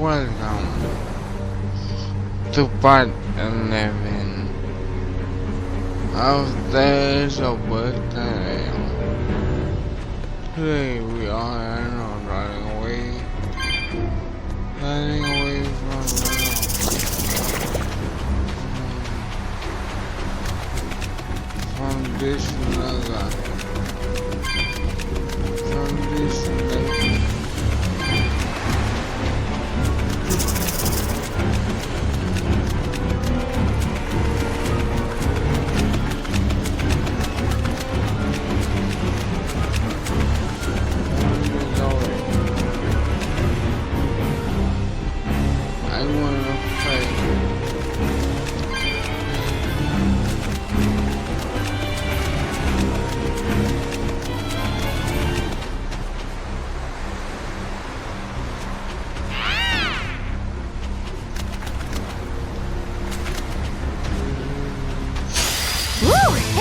Welcome to part 11 of Days of Berseria. Today we are running away from this naga.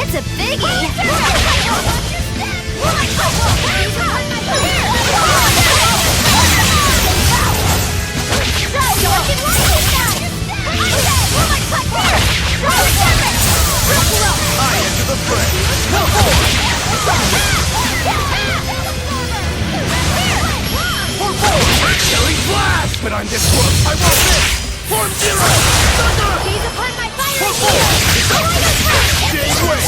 It's a biggie! But I'm this close! I won't miss! Form zero! Thunder! Gaze upon my fire! Jade way!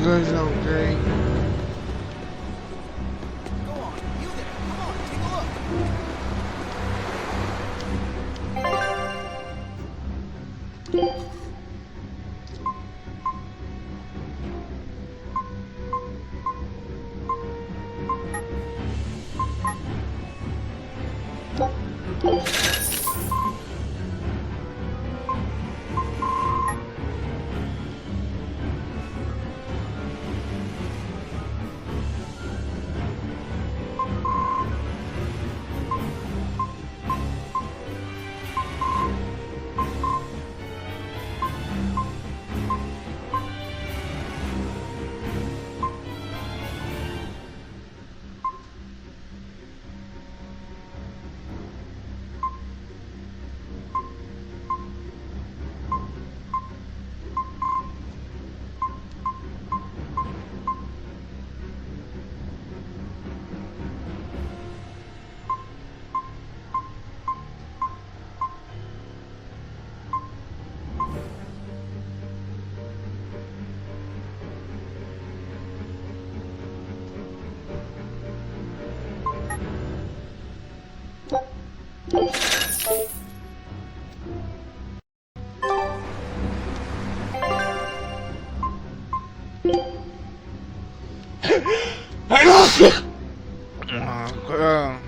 Because okay. Go on, you there. Come on, take a look. I lost it! Oh, God.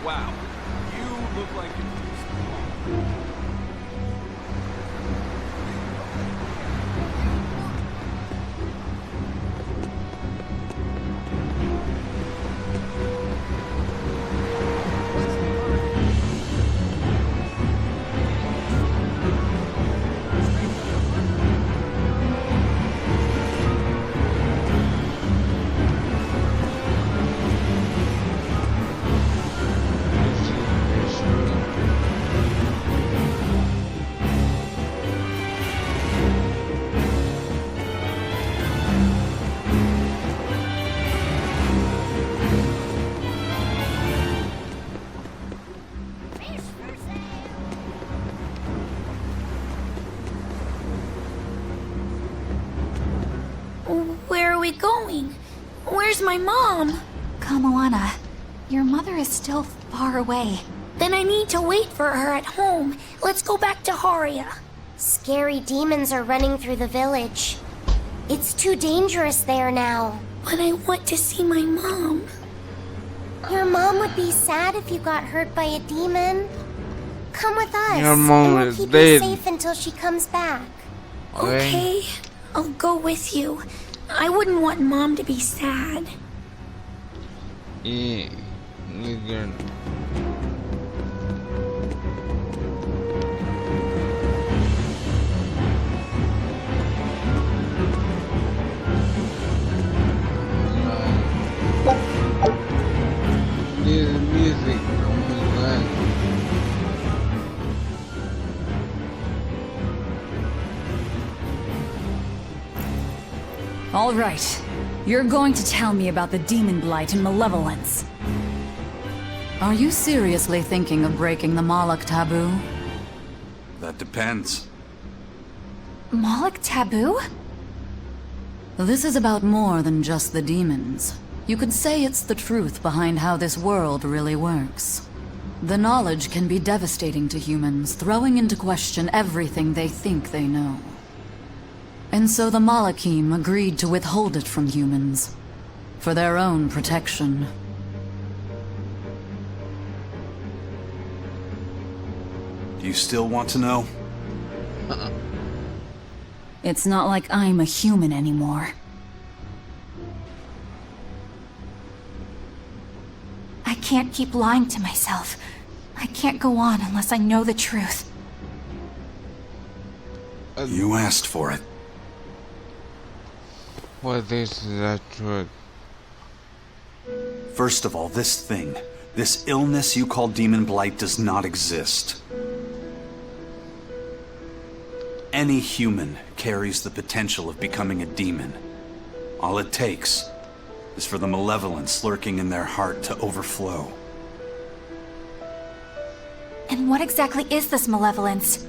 Wow, you look like you're Where are we going? Where's my mom? Kamoana, your mother is still far away. Then I need to wait for her at home. Let's go back to Haria. Scary demons are running through the village. It's too dangerous there now. But I want to see my mom. Your mom would be sad if you got hurt by a demon. Come with us, Your mom and we'll is keep dead. you safe until she comes back. Okay, I'll go with you. I wouldn't want Mom to be sad. Yeah, nigga. This music, oh my God. All right. You're going to tell me about the demon blight and malevolence. Are you seriously thinking of breaking the Moloch taboo? That depends. Moloch taboo? This is about more than just the demons. You could say it's the truth behind how this world really works. The knowledge can be devastating to humans, throwing into question everything they think they know. And so the Malakim agreed to withhold it from humans, for their own protection. Do you still want to know? It's not like I'm a human anymore. I can't keep lying to myself. I can't go on unless I know the truth. You asked for it. What is that truth? First of all, this thing, this illness you call demon blight does not exist. Any human carries the potential of becoming a demon. All it takes is for the malevolence lurking in their heart to overflow. And what exactly is this malevolence?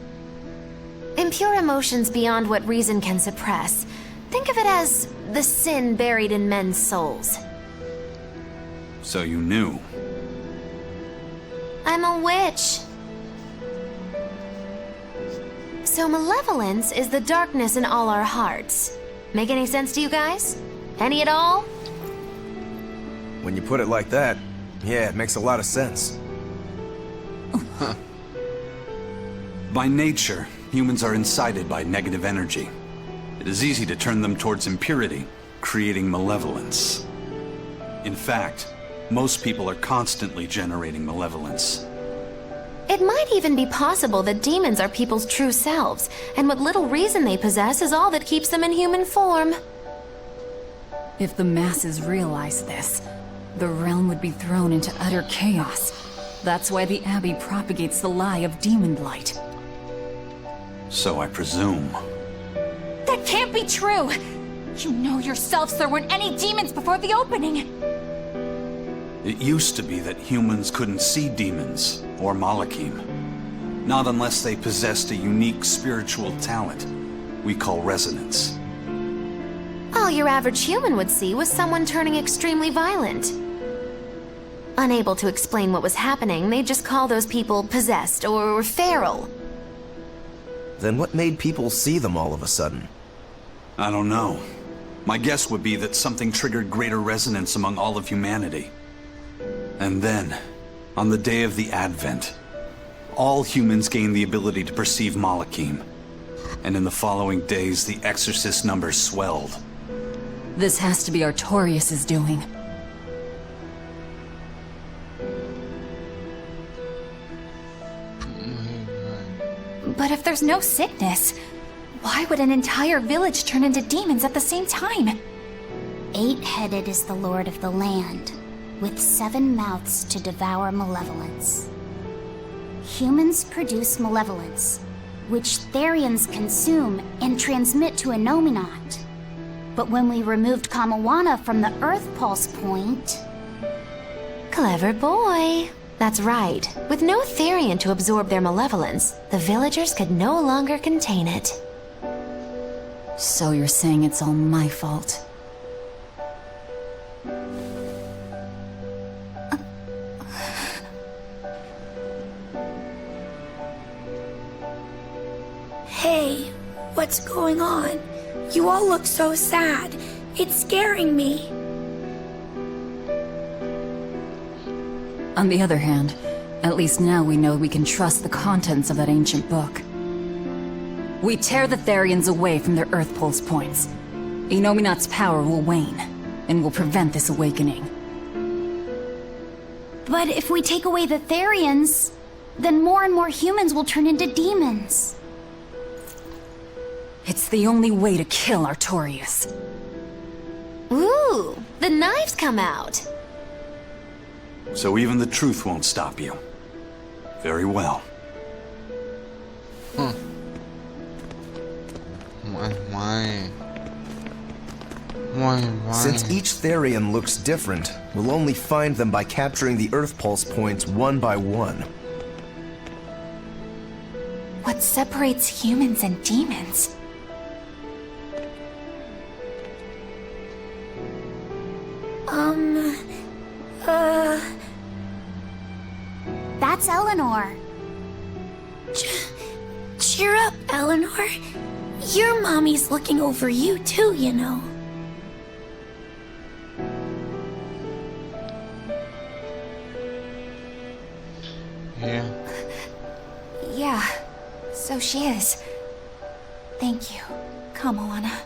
Impure emotions beyond what reason can suppress. Think of it as the sin buried in men's souls. So you knew. I'm a witch. So malevolence is the darkness in all our hearts. Make any sense to you guys? Any at all? When you put it like that, yeah, it makes a lot of sense. By nature, humans are incited by negative energy. It is easy to turn them towards impurity, creating malevolence. In fact, most people are constantly generating malevolence. It might even be possible that demons are people's true selves, and what little reason they possess is all that keeps them in human form. If the masses realize this, the realm would be thrown into utter chaos. That's why the Abbey propagates the lie of demon blight. So I presume. That can't be true! You know yourselves there weren't any demons before the opening! It used to be that humans couldn't see demons, or Malakim. Not unless they possessed a unique spiritual talent we call resonance. All your average human would see was someone turning extremely violent. Unable to explain what was happening, they'd just call those people possessed or feral. Then what made people see them all of a sudden? I don't know. My guess would be that something triggered greater resonance among all of humanity. And then, on the day of the Advent, all humans gained the ability to perceive Malakim. And in the following days, the exorcist numbers swelled. This has to be Artorias' doing. But if there's no sickness, why would an entire village turn into demons at the same time? 8-headed is the lord of the land, with 7 mouths to devour malevolence. Humans produce malevolence, which Therians consume and transmit to a Nominat. But when we removed Kamawana from the Earth Pulse Point... Clever boy. That's right. With no Therian to absorb their malevolence, the villagers could no longer contain it. So you're saying it's all my fault? Hey, what's going on? You all look so sad. It's scaring me. On the other hand, at least now we know we can trust the contents of that ancient book. We tear the Therians away from their Earth Pulse points. Inominat's power will wane, and will prevent this awakening. But if we take away the Therians, then more and more humans will turn into demons. It's the only way to kill Artorias. Ooh, the knives come out. So even the truth won't stop you. Very well. Why? Since each Therian looks different, we'll only find them by capturing the Earth Pulse points one by one. What separates humans and demons? That's Eleanor. Cheer up, Eleanor. Your mommy's looking over you too, you know. Yeah. Yeah, so she is. Thank you. Come, Alana.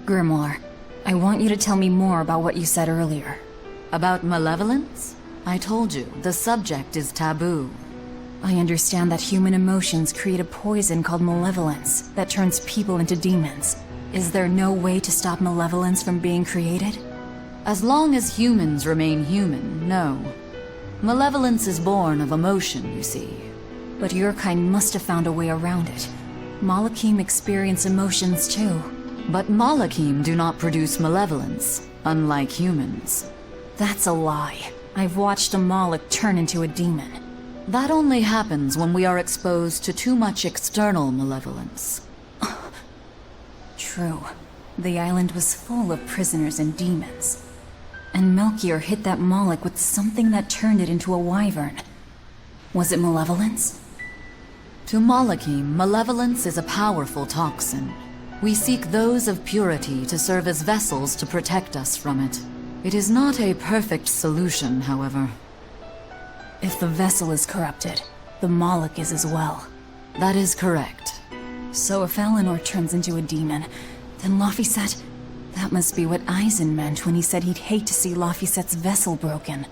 Grimoire, I want you to tell me more about what you said earlier. About malevolence? I told you, the subject is taboo. I understand that human emotions create a poison called malevolence that turns people into demons. Is there no way to stop malevolence from being created? As long as humans remain human, no. Malevolence is born of emotion, you see. But your kind must have found a way around it. Malakim experience emotions too. But Malakim do not produce malevolence, unlike humans. That's a lie. I've watched a Malak turn into a demon. That only happens when we are exposed to too much external malevolence. True. The island was full of prisoners and demons. And Melchior hit that Malak with something that turned it into a wyvern. Was it malevolence? To Malakim, malevolence is a powerful toxin. We seek those of purity to serve as vessels to protect us from it. It is not a perfect solution, however. If the vessel is corrupted, the Malak is as well. That is correct. So if Eleanor turns into a demon, then Laphicet... That must be what Eisen meant when he said he'd hate to see Laphicet's vessel broken.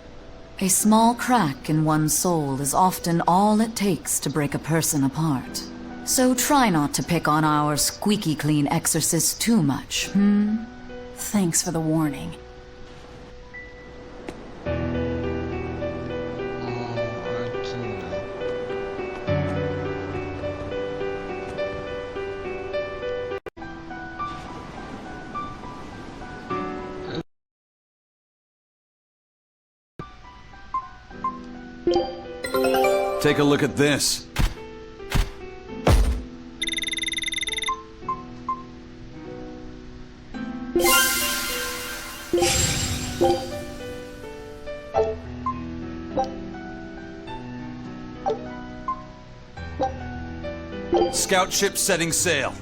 A small crack in one's soul is often all it takes to break a person apart. So try not to pick on our squeaky clean exorcist too much, Thanks for the warning. Oh, I do know. Take a look at this. Scout ship setting sail.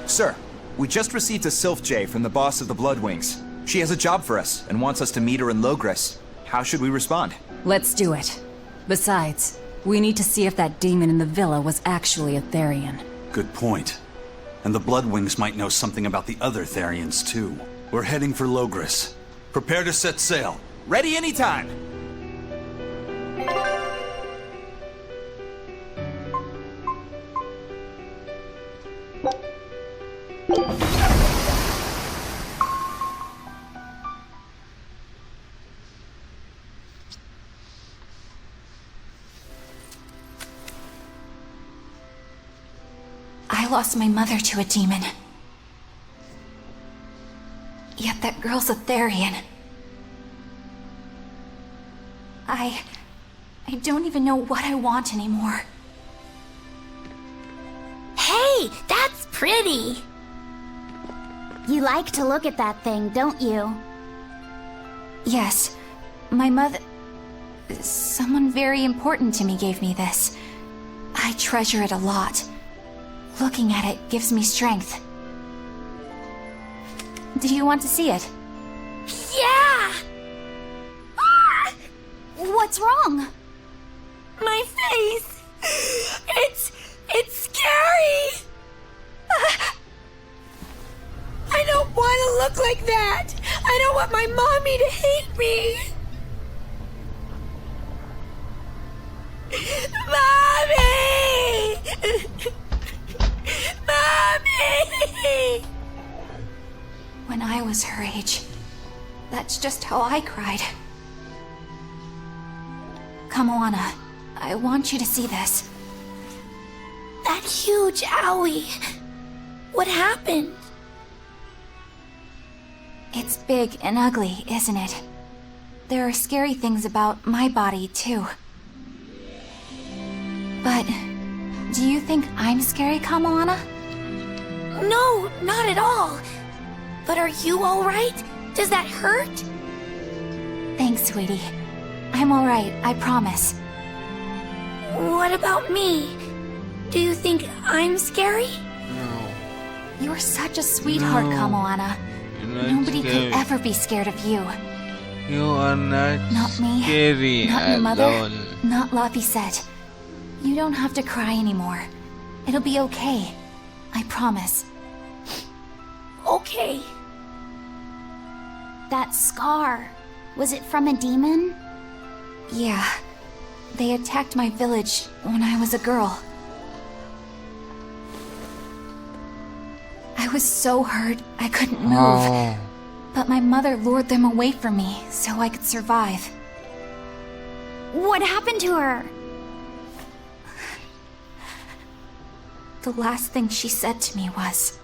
Sir, we just received a Sylph J from the boss of the Bloodwings. She has a job for us and wants us to meet her in Logres. How should we respond? Let's do it. Besides, we need to see if that demon in the villa was actually a Therian. Good point. And the Bloodwings might know something about the other Therians, too. We're heading for Logres. Prepare to set sail. Ready anytime! I lost my mother to a demon. Yet that girl's a Therian. I don't even know what I want anymore. Hey, that's pretty! You like to look at that thing, don't you? Yes, my mother... Someone very important to me gave me this. I treasure it a lot. Looking at it gives me strength. Do you want to see it? Yeah! Ah! What's wrong? My face! It's scary! want my mommy to hate me. Mommy! Mommy! When I was her age, that's just how I cried. Come, Moana. I want you to see this. That huge owie. What happened? It's big and ugly, isn't it? There are scary things about my body, too. But do you think I'm scary, Kamoana? No, not at all. But are you alright? Does that hurt? Thanks, sweetie. I'm alright, I promise. What about me? Do you think I'm scary? No. You're such a sweetheart, No. Kamoana. You're not Nobody scary. could ever be scared of you. You are not Not me, scary not your at mother, all. not Laphicet. You don't have to cry anymore. It'll be okay. I promise. Okay. That scar, was it from a demon? Yeah. They attacked my village when I was a girl. I was so hurt I couldn't move. Oh. But my mother lured them away from me so I could survive. What happened to her? The last thing she said to me was,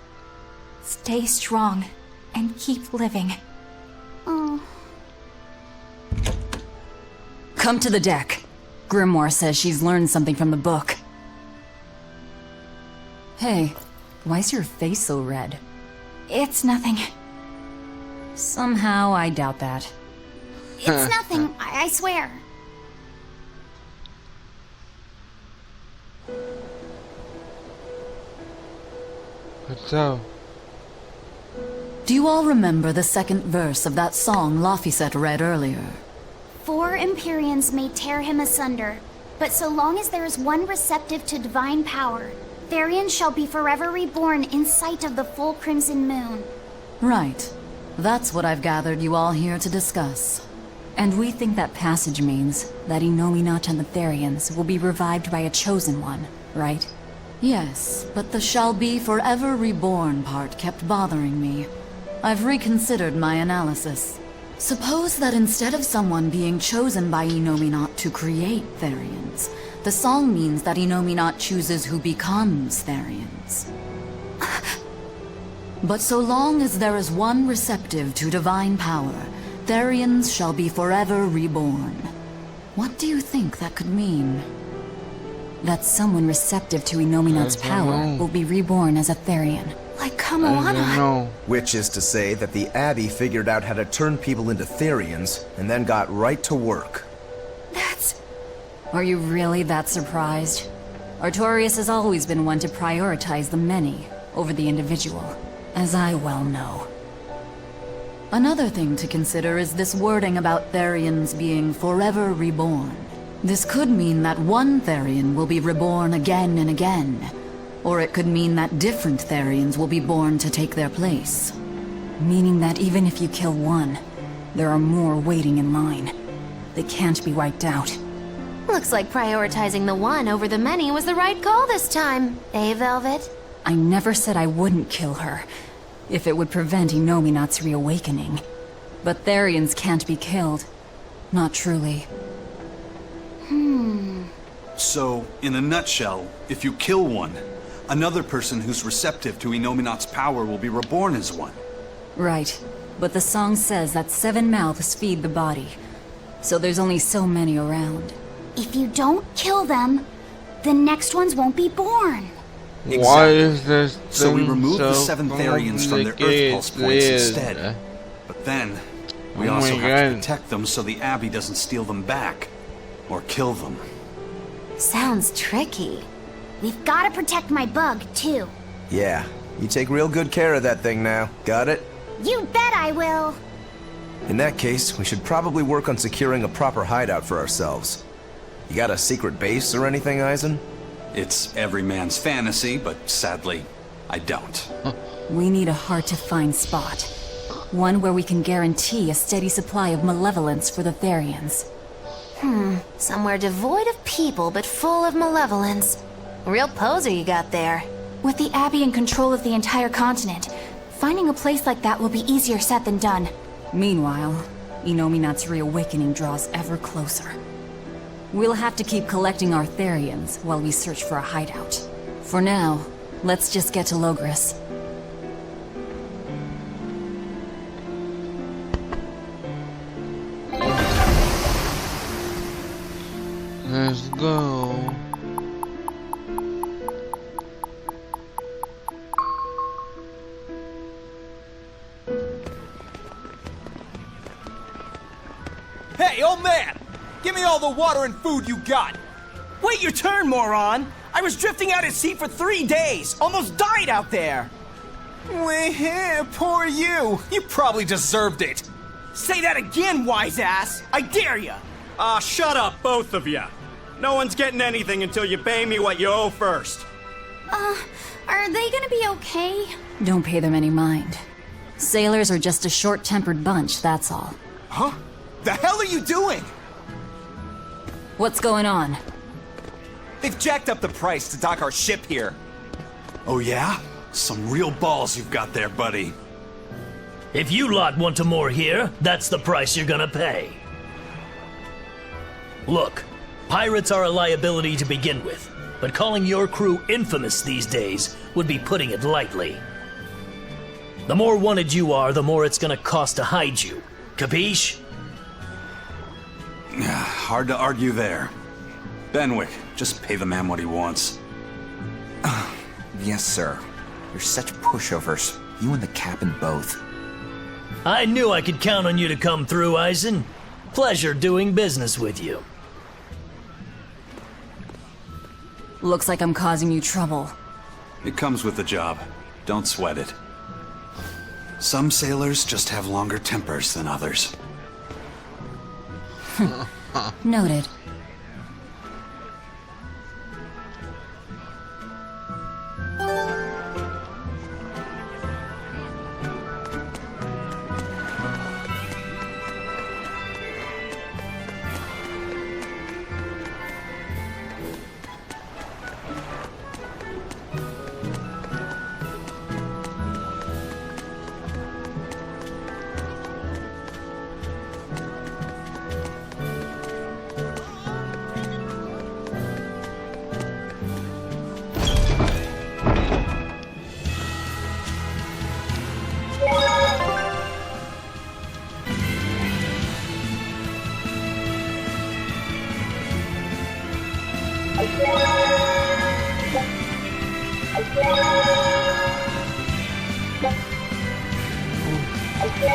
"Stay strong and keep living." Oh. Come to the deck. Grimoire says she's learned something from the book. Hey, why's your face so red? It's nothing. Somehow I doubt that. It's nothing, I swear. What's up? Do you all remember the second verse of that song Laphicet read earlier? 4 Empyreans may tear him asunder, but so long as there is one receptive to divine power, Therian shall be forever reborn in sight of the full crimson moon. Right. That's what I've gathered you all here to discuss. And we think that passage means that Innominat and the Therians will be revived by a chosen one, right? Yes, but the shall be forever reborn part kept bothering me. I've reconsidered my analysis. Suppose that instead of someone being chosen by Innominat to create Therians, the song means that Innominat chooses who becomes Therians. But so long as there is one receptive to divine power, Therians shall be forever reborn. What do you think that could mean? That someone receptive to Innominat's I don't power know. will be reborn as a Therian. Like I don't Kamoana. know. Which is to say that the Abbey figured out how to turn people into Therians, and then got right to work. That's... Are you really that surprised? Artorias has always been one to prioritize the many over the individual, as I well know. Another thing to consider is this wording about Therians being forever reborn. This could mean that one Therian will be reborn again and again, or it could mean that different Therians will be born to take their place. Meaning that even if you kill one, there are more waiting in line. They can't be wiped out. Looks like prioritizing the one over the many was the right call this time, eh, Velvet? I never said I wouldn't kill her, if it would prevent Innominat's reawakening. But Therians can't be killed. Not truly. So, in a nutshell, if you kill one, another person who's receptive to Innominat's power will be reborn as one. Right. But the song says that 7 mouths feed the body. So there's only so many around. If you don't kill them, the next ones won't be born. Why is this So we thing remove the so 7 Therians from their Earth Pulse points complicated? instead. But then, we Oh also my have to God. protect them so the Abbey doesn't steal them back. Or kill them. Sounds tricky. We've got to protect my bug, too. Yeah, you take real good care of that thing now. Got it? You bet I will. In that case, we should probably work on securing a proper hideout for ourselves. You got a secret base or anything, Eisen? It's every man's fantasy, but sadly, I don't. We need a hard-to-find spot. One where we can guarantee a steady supply of malevolence for the Therians. Somewhere devoid of people but full of malevolence. Real poser you got there. With the Abbey in control of the entire continent, finding a place like that will be easier said than done. Meanwhile, Inominat's reawakening draws ever closer. We'll have to keep collecting our Therians while we search for a hideout. For now, let's just get to Logris. Let's go. Hey, old man! Give me all the water and food you got! Wait your turn, moron! I was drifting out at sea for 3 days! Almost died out there! Poor you! You probably deserved it! Say that again, wise ass! I dare ya! Shut up, both of you! No one's getting anything until you pay me what you owe first. Are they gonna be okay? Don't pay them any mind. Sailors are just a short-tempered bunch, that's all. Huh? The hell are you doing? What's going on? They've jacked up the price to dock our ship here. Oh yeah? Some real balls you've got there, buddy. If you lot want to moor here, that's the price you're gonna pay. Look, pirates are a liability to begin with, but calling your crew infamous these days would be putting it lightly. The more wanted you are, the more it's gonna cost to hide you. Capiche? Hard to argue there. Benwick, just pay the man what he wants. Yes, sir. You're such pushovers. You and the captain both. I knew I could count on you to come through, Eisen. Pleasure doing business with you. Looks like I'm causing you trouble. It comes with the job. Don't sweat it. Some sailors just have longer tempers than others. Noted. Okay.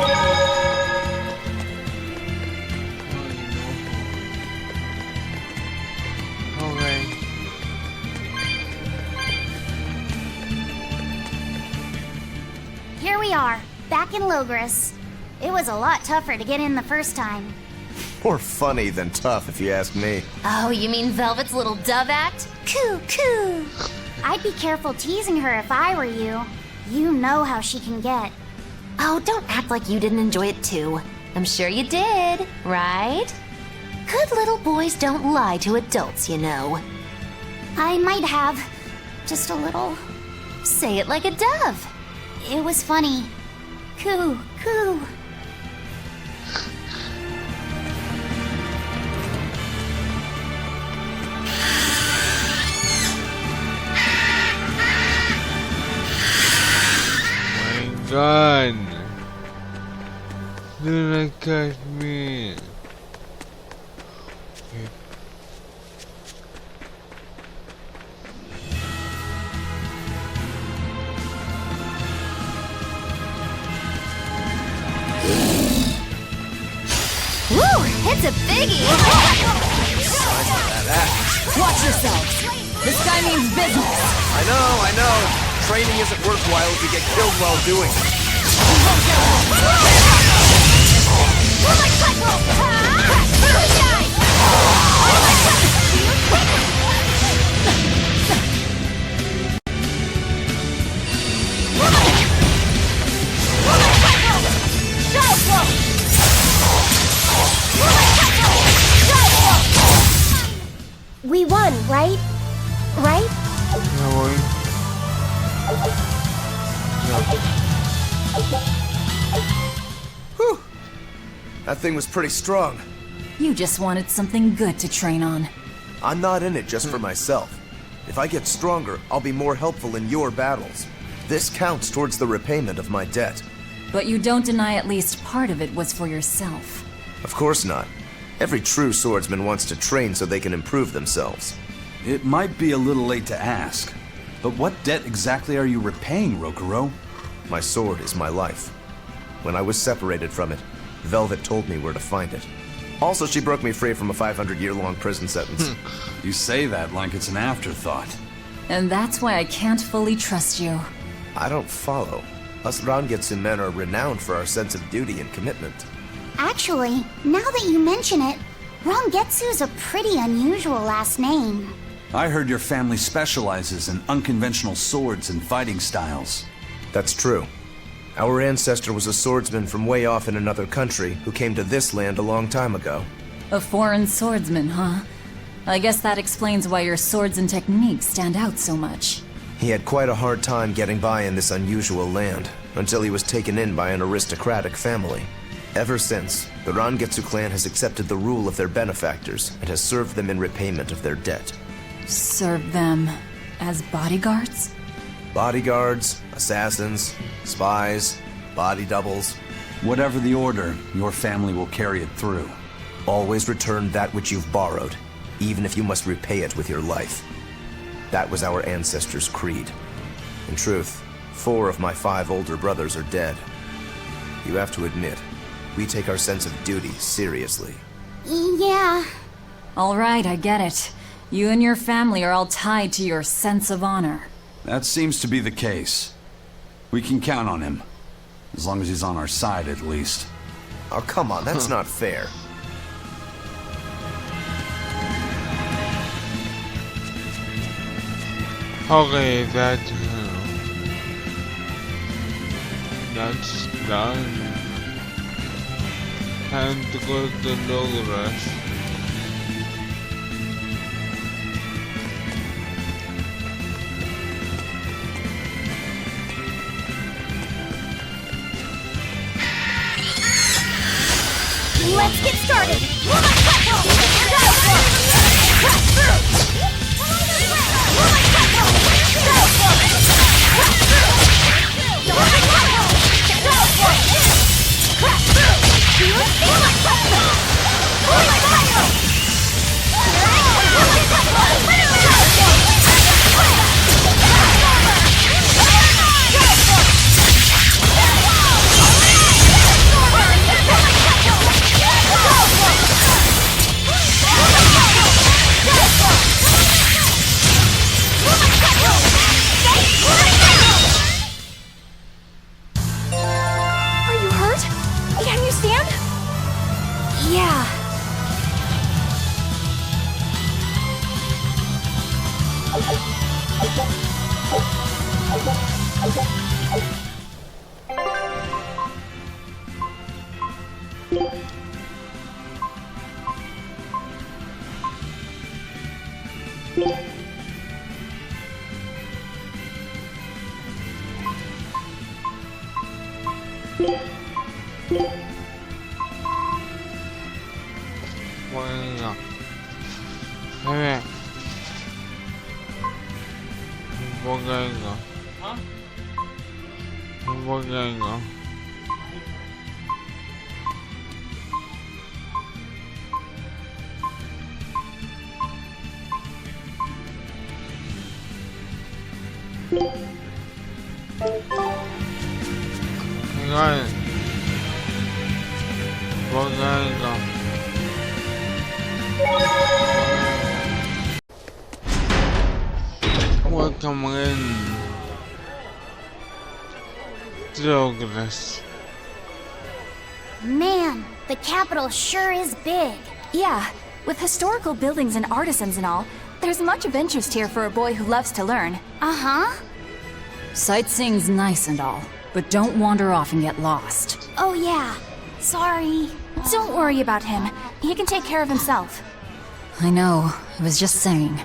Here we are, back in Logris. It was a lot tougher to get in the first time. More funny than tough, if you ask me. Oh, you mean Velvet's little dove act? Coo, coo! I'd be careful teasing her if I were you. You know how she can get. Oh, don't act like you didn't enjoy it too. I'm sure you did, right? Good little boys don't lie to adults, you know. I might have. Just a little. Say it like a dove. It was funny. Coo, coo. My God. Do not catch me. Okay. Woo! It's a biggie! Watch yourselves! This guy means business! I know. Training isn't worthwhile if you get killed while doing it. That thing was pretty strong. You just wanted something good to train on. I'm not in it just for myself. If I get stronger, I'll be more helpful in your battles. This counts towards the repayment of my debt. But you don't deny at least part of it was for yourself. Of course not. Every true swordsman wants to train so they can improve themselves. It might be a little late to ask, but what debt exactly are you repaying, Rokuro? My sword is my life. When I was separated from it, Velvet told me where to find it. Also, she broke me free from a 500-year-long prison sentence. You say that like it's an afterthought. And that's why I can't fully trust you. I don't follow. Us Rangetsu men are renowned for our sense of duty and commitment. Actually, now that you mention it, Rangetsu's a pretty unusual last name. I heard your family specializes in unconventional swords and fighting styles. That's true. Our ancestor was a swordsman from way off in another country who came to this land a long time ago. A foreign swordsman, huh? I guess that explains why your swords and techniques stand out so much. He had quite a hard time getting by in this unusual land, until he was taken in by an aristocratic family. Ever since, the Rangetsu clan has accepted the rule of their benefactors and has served them in repayment of their debt. Serve them as bodyguards? Bodyguards, assassins, spies, body doubles. Whatever the order, your family will carry it through. Always return that which you've borrowed, even if you must repay it with your life. That was our ancestors' creed. In truth, 4 of my 5 older brothers are dead. You have to admit, we take our sense of duty seriously. Yeah. All right, I get it. You and your family are all tied to your sense of honor. That seems to be the case. We can count on him. As long as he's on our side, at least. Oh, come on, that's not fair. Okay, that's done. Time to go to Logos. Let's get started! Bueno. A ver. Un poquito. Un poquito. Igual. Poquito. Welcome in. Progress. Man, the capital sure is big. Yeah, with historical buildings and artisans and all, there's much of interest here for a boy who loves to learn. Uh-huh. Sightseeing's nice and all, but don't wander off and get lost. Oh yeah. Sorry. Don't worry about him. He can take care of himself. I know, I was just saying.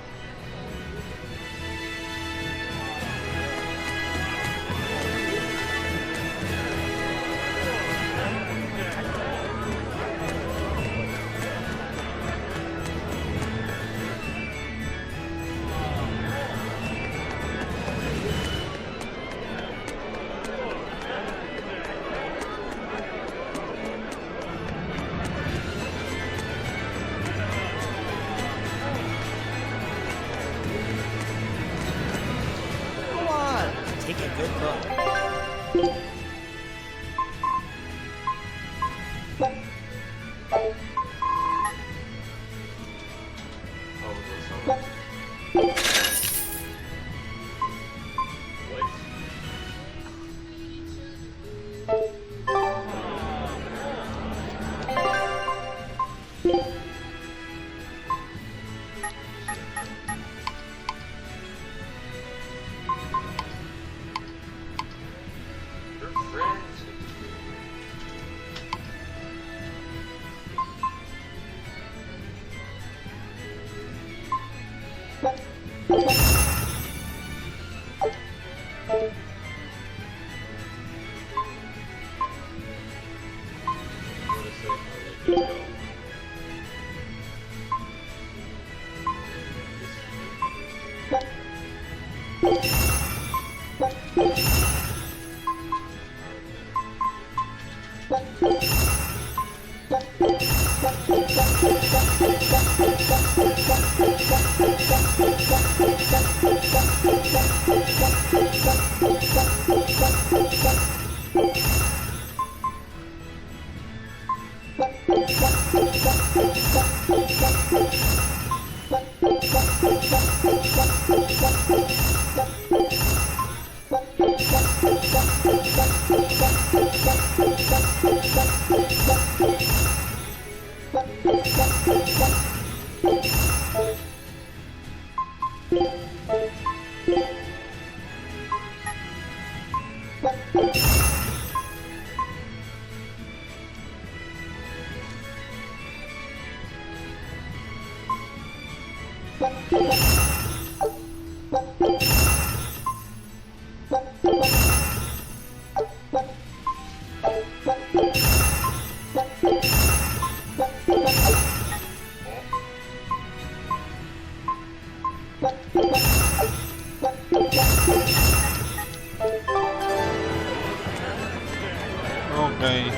Okay.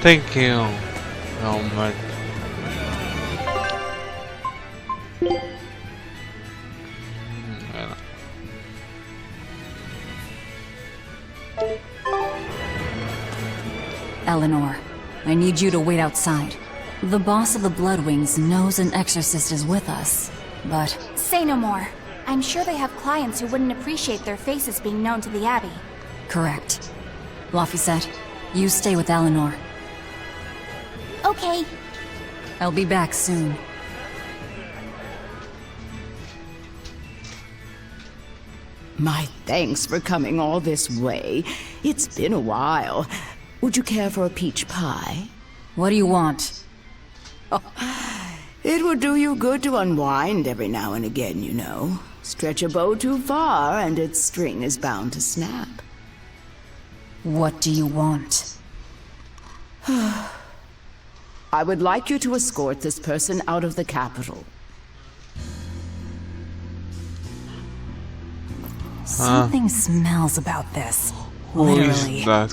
Thank you so much. Eleanor, I need you to wait outside. The boss of the Bloodwings knows an exorcist is with us, but... Say no more. I'm sure they have clients who wouldn't appreciate their faces being known to the Abbey. Correct. Laphicet, you stay with Eleanor. Okay. I'll be back soon. My thanks for coming all this way. It's been a while. Would you care for a peach pie? What do you want? Oh, it would do you good to unwind every now and again, you know. Stretch a bow too far and its string is bound to snap. What do you want? I would like you to escort this person out of the capital. Something smells about this. Who is Literally. that?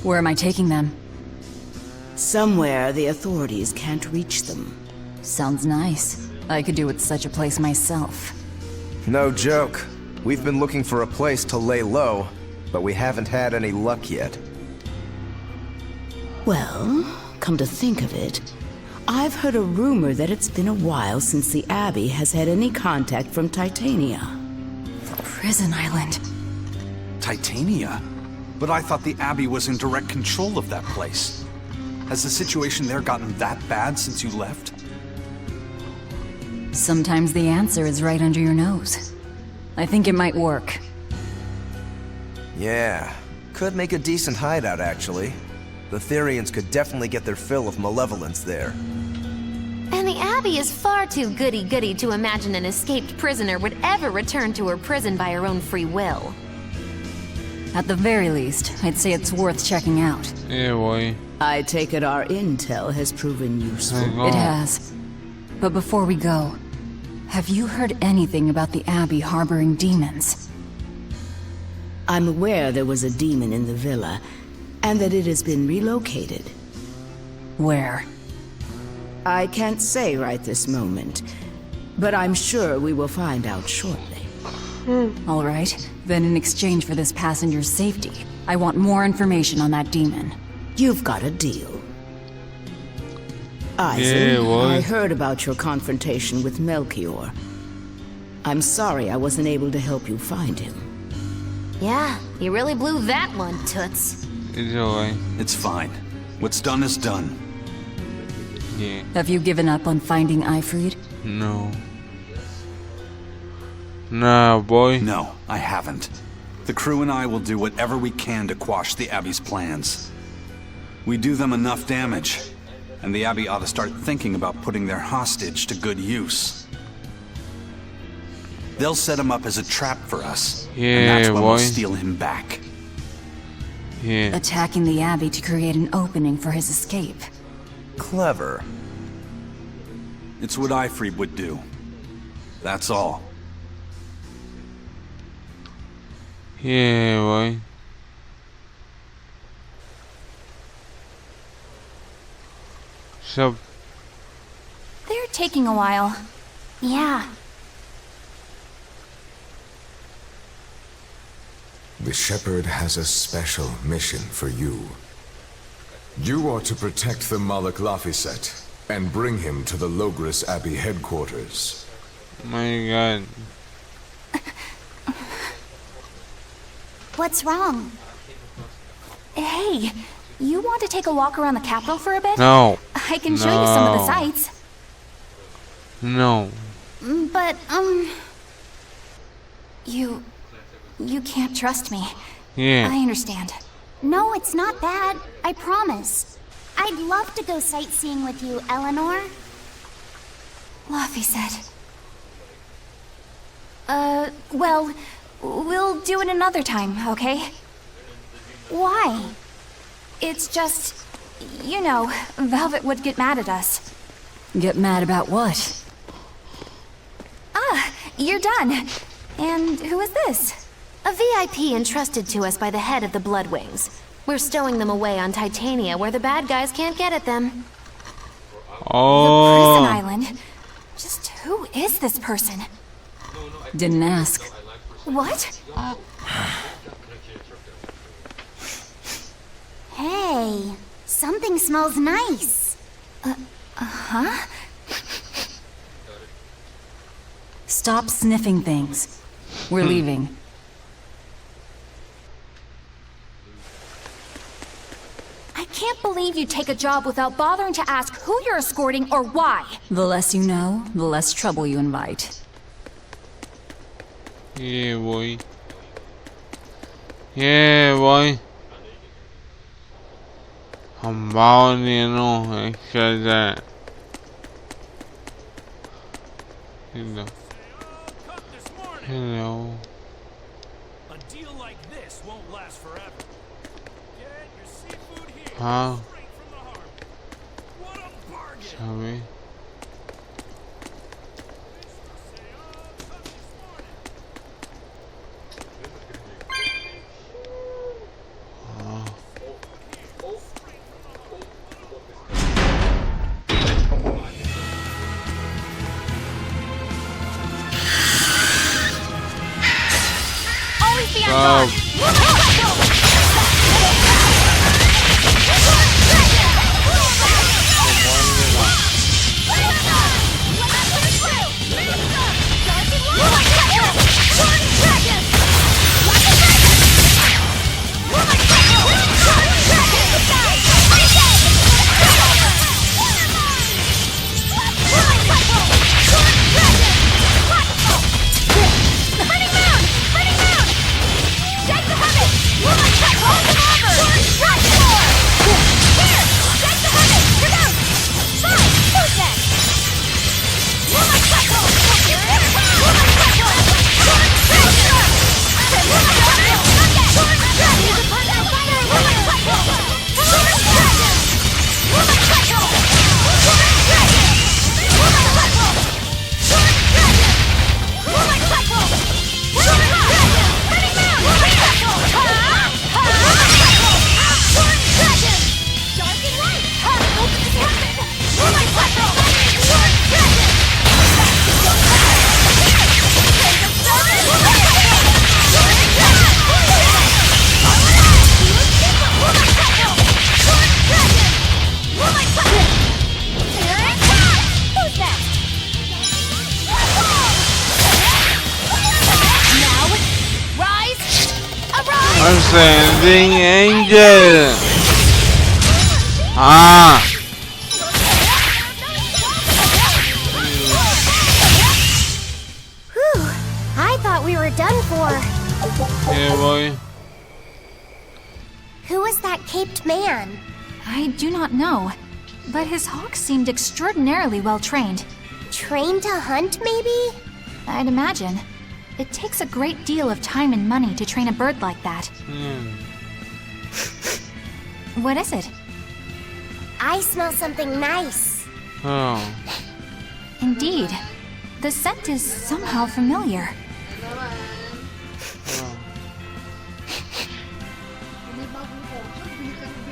Where am I taking them? Somewhere the authorities can't reach them. Sounds nice. I could do with such a place myself. No joke. We've been looking for a place to lay low, but we haven't had any luck yet. Well, come to think of it, I've heard a rumor that it's been a while since the Abbey has had any contact from Titania. Prison Island. Titania? But I thought the Abbey was in direct control of that place. Has the situation there gotten that bad since you left? Sometimes the answer is right under your nose. I think it might work. Yeah, could make a decent hideout, actually. The Therians could definitely get their fill of malevolence there. And the Abbey is far too goody-goody to imagine an escaped prisoner would ever return to her prison by her own free will. At the very least, I'd say it's worth checking out. Yeah, boy. I take it our intel has proven useful. It has. But before we go, have you heard anything about the Abbey harboring demons? I'm aware there was a demon in the villa, and that it has been relocated. Where? I can't say right this moment, but I'm sure we will find out shortly. Alright, then in exchange for this passenger's safety, I want more information on that demon. You've got a deal. Eisen, I heard about your confrontation with Melchior. I'm sorry I wasn't able to help you find him. Yeah, you really blew that one, Toots. It's alright. It's fine. What's done is done. Yeah. Have you given up on finding Eifried? No. Nah, boy. No, I haven't. The crew and I will do whatever we can to quash the Abbey's plans. We do them enough damage, and the Abbey ought to start thinking about putting their hostage to good use. They'll set him up as a trap for us, and that's when we'll steal him back. Yeah. Attacking the Abbey to create an opening for his escape. Clever. It's what Eifried would do. That's all. Yeah, boy. So They're taking a while. Yeah. The Shepherd has a special mission for you. You are to protect the Malak Laphicet and bring him to the Logris Abbey headquarters. My God. What's wrong? Hey, you want to take a walk around the capital for a bit? No. I can show you some of the sights. No. But, You can't trust me. Yeah. I understand. No, it's not that. I promise. I'd love to go sightseeing with you, Eleanor. Laphicet. Well, we'll do it another time, okay? Why? It's just, you know, Velvet would get mad at us. Get mad about what? Ah, you're done. And who is this? A VIP entrusted to us by the head of the Bloodwings. We're stowing them away on Titania where the bad guys can't get at them. Oh. The prison island? Just who is this person? Didn't ask. What? Hey, something smells nice. Huh? Stop sniffing things. We're leaving. I can't believe you take a job without bothering to ask who you're escorting or why. The less you know, the less trouble you invite. Yeah, boy. Yeah, boy. I'm bound, you know, except that. Hello. Hello. A deal like this won't last forever. Get your seafood here. Huh? Straight from the harbor. What a bargain. Sorry. Always be on guard. Burning moon! Burning moon! Shake the heavens! Ascending Angel. Ah. Whew. I thought we were done for. Yeah, boy. Who was that caped man? I do not know, but his hawk seemed extraordinarily well trained. Trained to hunt, maybe? I'd imagine. It takes a great deal of time and money to train a bird like that. What is it? I smell something nice. Oh. Indeed. The scent is somehow familiar.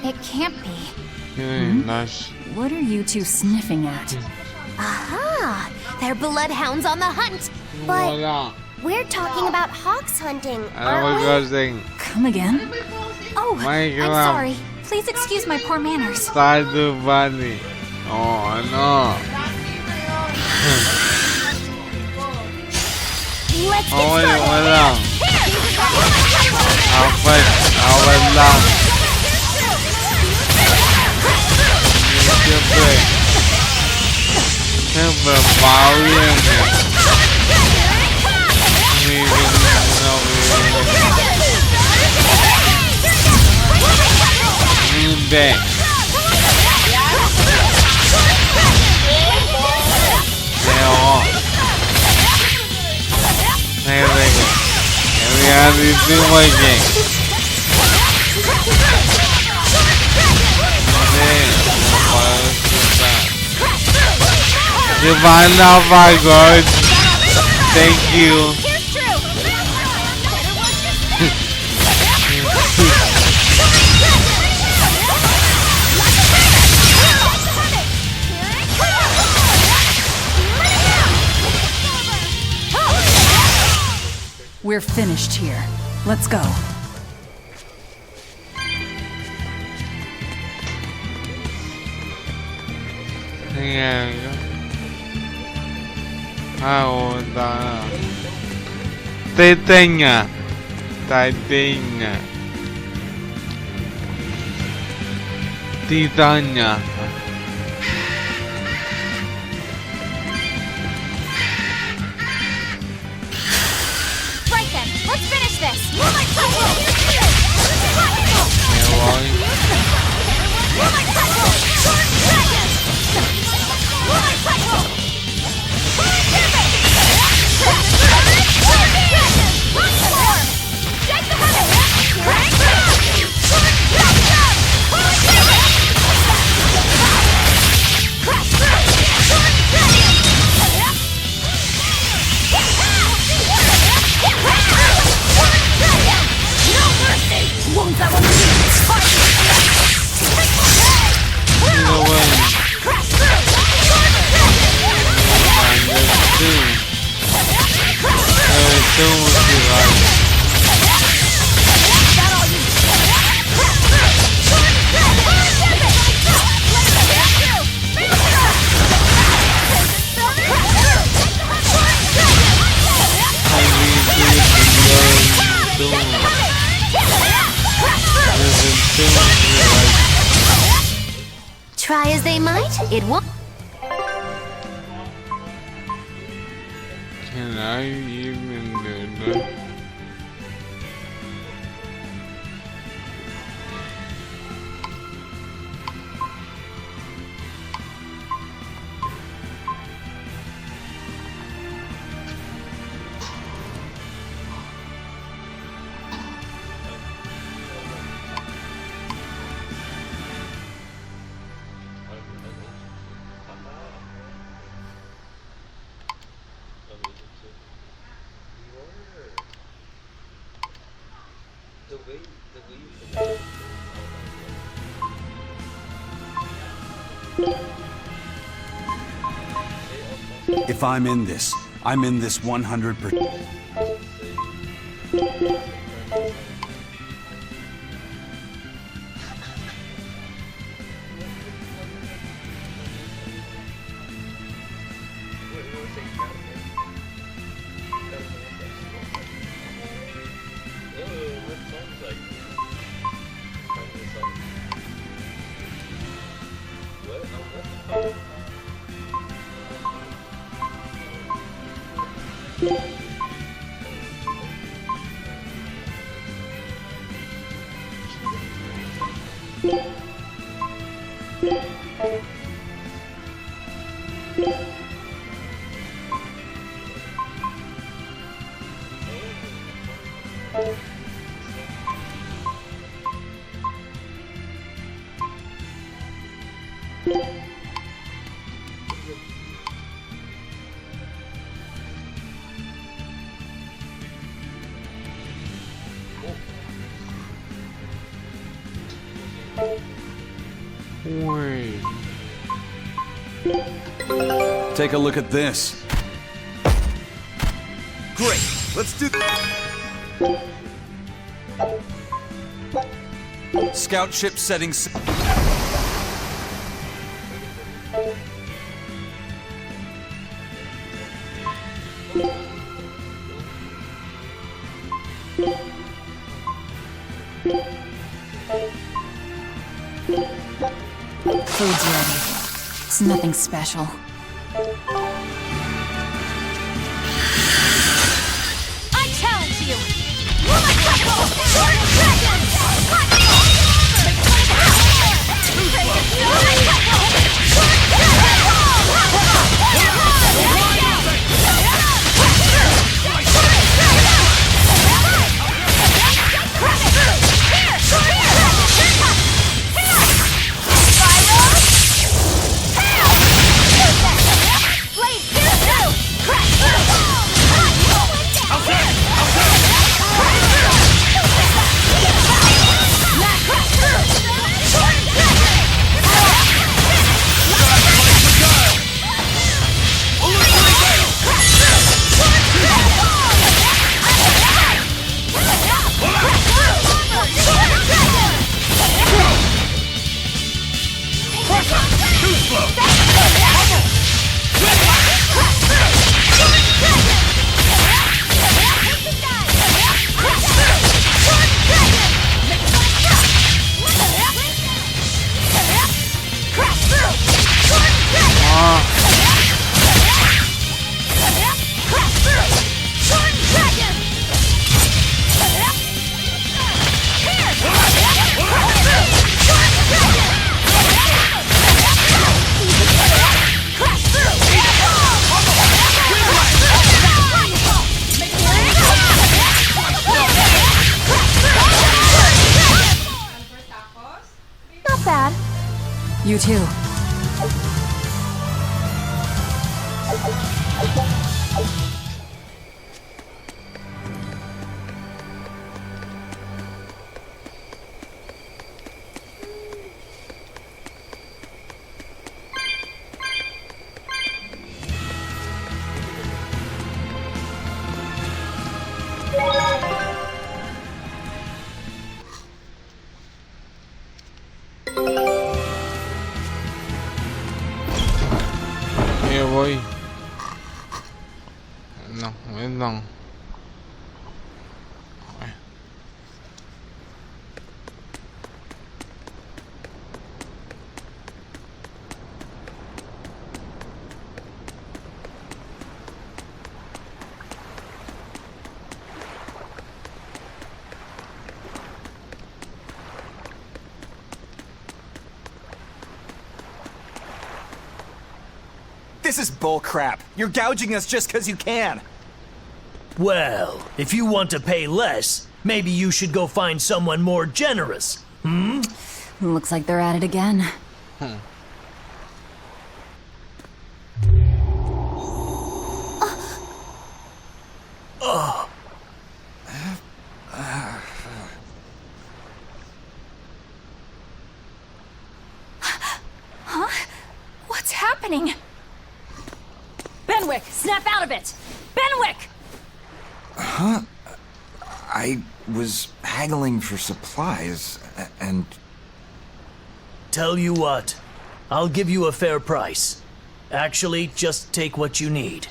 It can't be. Nice. What are you two sniffing at? Aha! They're bloodhounds on the hunt! But Voila. we're talking about hawks hunting, Alam aren't mo we? gasing. Come again? Oh, My I'm God. sorry. Please excuse my poor manners. Stardew Valley. Oh, no. Let's get Oh, wait, started. wait lang. Away lang. Siyempre, bawi yan eh. Hindi. Ayoko. Nagiging. Reality my game. Divine love, my God. Thank you. We're finished here. Let's go. Ayan. Oo, Titania. Titania. Titania. Right then, let's finish this. Try as they might, it won't. Can I even do that? If I'm in this 100%. That sounds like Wait. Take a look at this. Great. Let's do. Scout ship setting. Food's ready. It's nothing special. I challenge you! Not bad. You too. Voy. No, no. This is bullcrap. You're gouging us just because you can. Well, if you want to pay less, maybe you should go find someone more generous. Hmm? Looks like they're at it again. Huh? What's happening? Benwick, snap out of it! Benwick! Huh? I was haggling for supplies, and... Tell you what, I'll give you a fair price. Actually, just take what you need.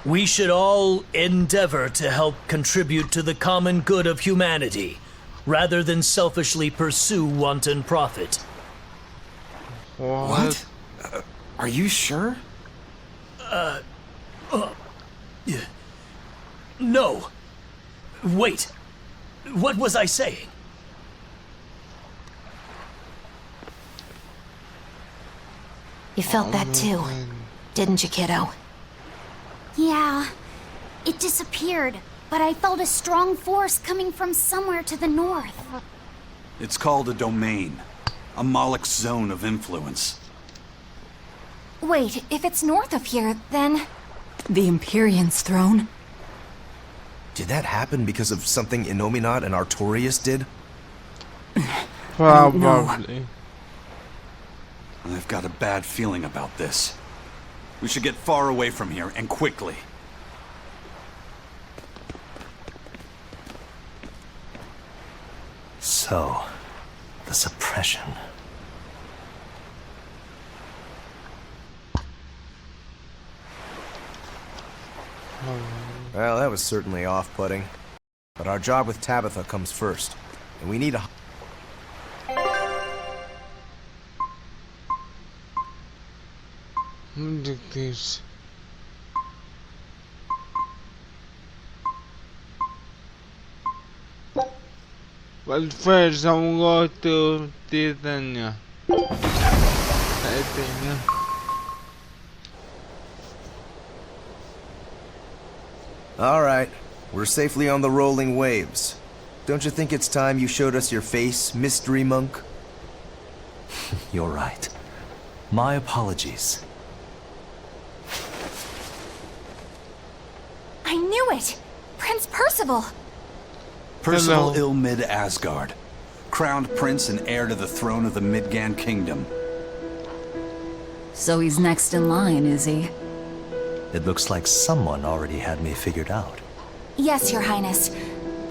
We should all endeavor to help contribute to the common good of humanity, rather than selfishly pursue wanton profit. What? Are you sure? No. Wait. What was I saying? You felt that too, didn't you, kiddo? Yeah, it disappeared, but I felt a strong force coming from somewhere to the north. It's called a domain. A Moloch zone of influence. Wait, if it's north of here, then... The Empyrean's throne? Did that happen because of something Innominat and Artorias did? Probably. I've got a bad feeling about this. We should get far away from here, and quickly. So, the suppression. Well, that was certainly off-putting. But our job with Tabitha comes first. And we need a... Look at this. But first, I'm going to Titania. Titania. Alright, we're safely on the rolling waves. Don't you think it's time you showed us your face, Mystery Monk? You're right. My apologies. I knew it! Prince Percival! Percival Ilmid Asgard, crowned prince and heir to the throne of the Midgand Kingdom. So he's next in line, is he? It looks like someone already had me figured out. Yes, Your Highness.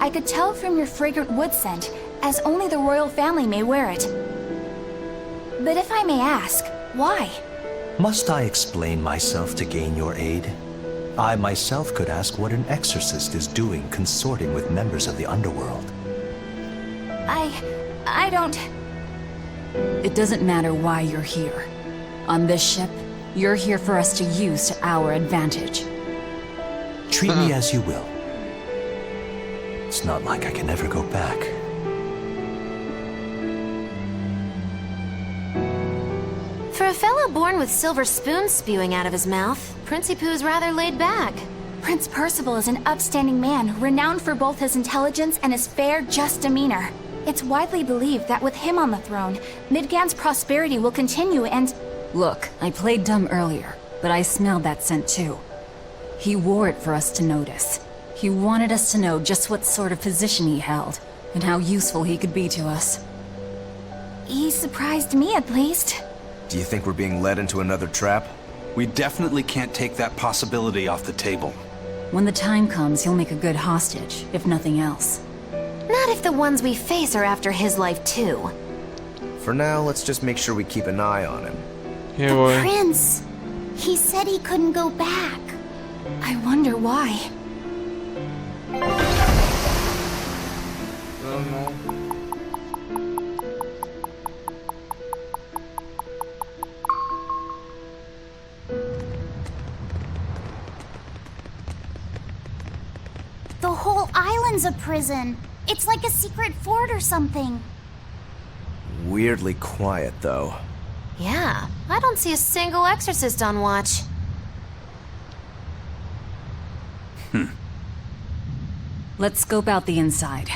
I could tell from your fragrant wood scent, as only the royal family may wear it. But if I may ask, why? Must I explain myself to gain your aid? I myself could ask what an exorcist is doing consorting with members of the underworld. I don't... It doesn't matter why you're here. On this ship, you're here for us to use to our advantage. Treat me as you will. It's not like I can ever go back. For a fellow born with silver spoons spewing out of his mouth, Princi Poo's rather laid back. Prince Percival is an upstanding man, renowned for both his intelligence and his fair, just demeanor. It's widely believed that with him on the throne, Midgand's prosperity will continue and... Look, I played dumb earlier, but I smelled that scent too. He wore it for us to notice. He wanted us to know just what sort of position he held, and how useful he could be to us. He surprised me, at least. Do you think we're being led into another trap? We definitely can't take that possibility off the table. When the time comes, he'll make a good hostage, if nothing else. Not if the ones we face are after his life too. For now, let's just make sure we keep an eye on him. Yeah, boy. Prince! He said he couldn't go back. I wonder why. I don't know. The whole island's a prison. It's like a secret fort or something. Weirdly quiet, though. Yeah, I don't see a single exorcist on watch. Let's scope out the inside.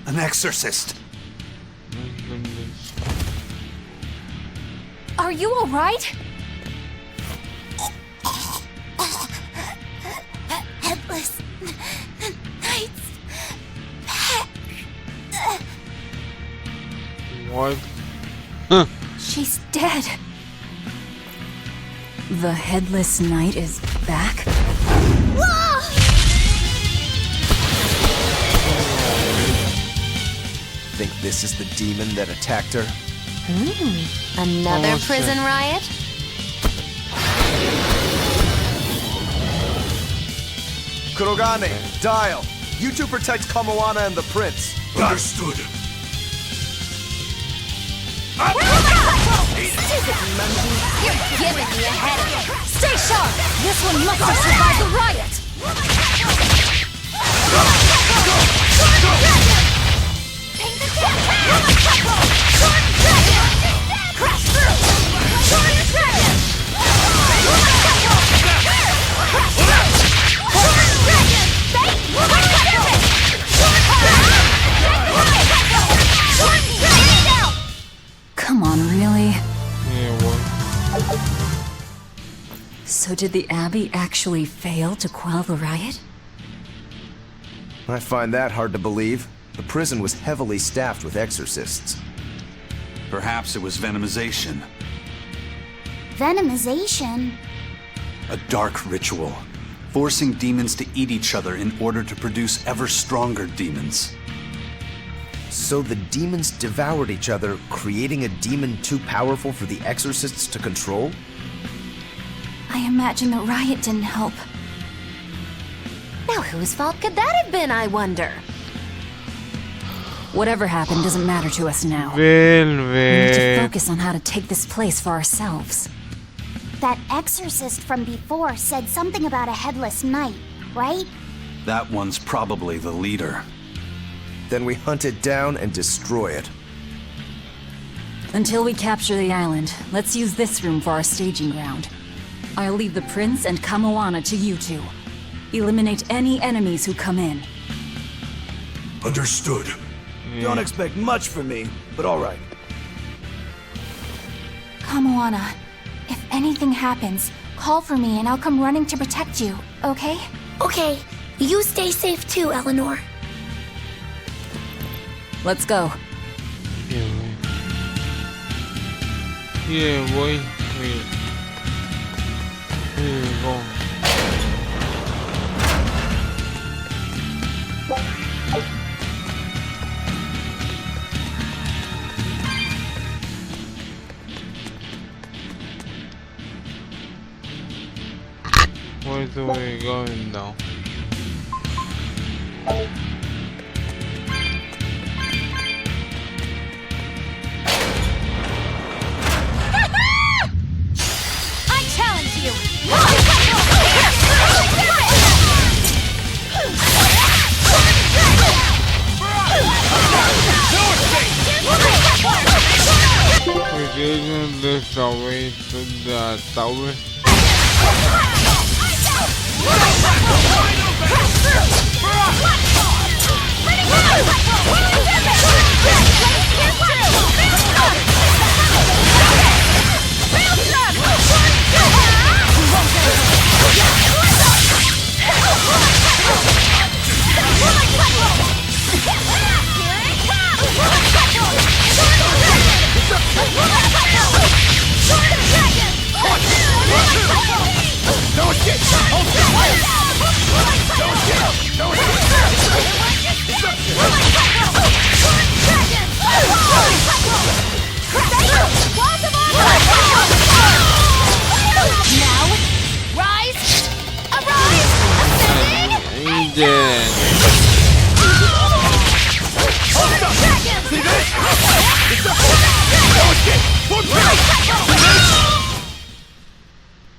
An exorcist! Are you alright? Headless Knight's back. What? She's dead. The Headless Knight is back? Think this is the demon that attacked her? Another Oh, prison riot? Kurogane, Dial. You two protect Kamoana and the prince. Understood. Stupid monkey! You're giving me a headache! Stay sharp! This one must have survived the riot! Paint the crash through! Come on, really? Yeah, what? So did the Abbey actually fail to quell the riot? I find that hard to believe. The prison was heavily staffed with exorcists. Perhaps it was venomization. Venomization? A dark ritual, forcing demons to eat each other in order to produce ever stronger demons. So the demons devoured each other, creating a demon too powerful for the exorcists to control? I imagine the riot didn't help. Now whose fault could that have been, I wonder? Whatever happened doesn't matter to us now. We need to focus on how to take this place for ourselves. That exorcist from before said something about a headless knight, right? That one's probably the leader. Then we hunt it down and destroy it. Until we capture the island, let's use this room for our staging ground. I'll leave the prince and Kamoana to you two. Eliminate any enemies who come in. Understood. Don't expect much from me, but alright. Kamoana, if anything happens, call for me and I'll come running to protect you, okay? Okay, you stay safe too, Eleanor. Let's go. Yeah, boy. Here we go. Where's the way going now? I challenge you! We're getting this away to the tower.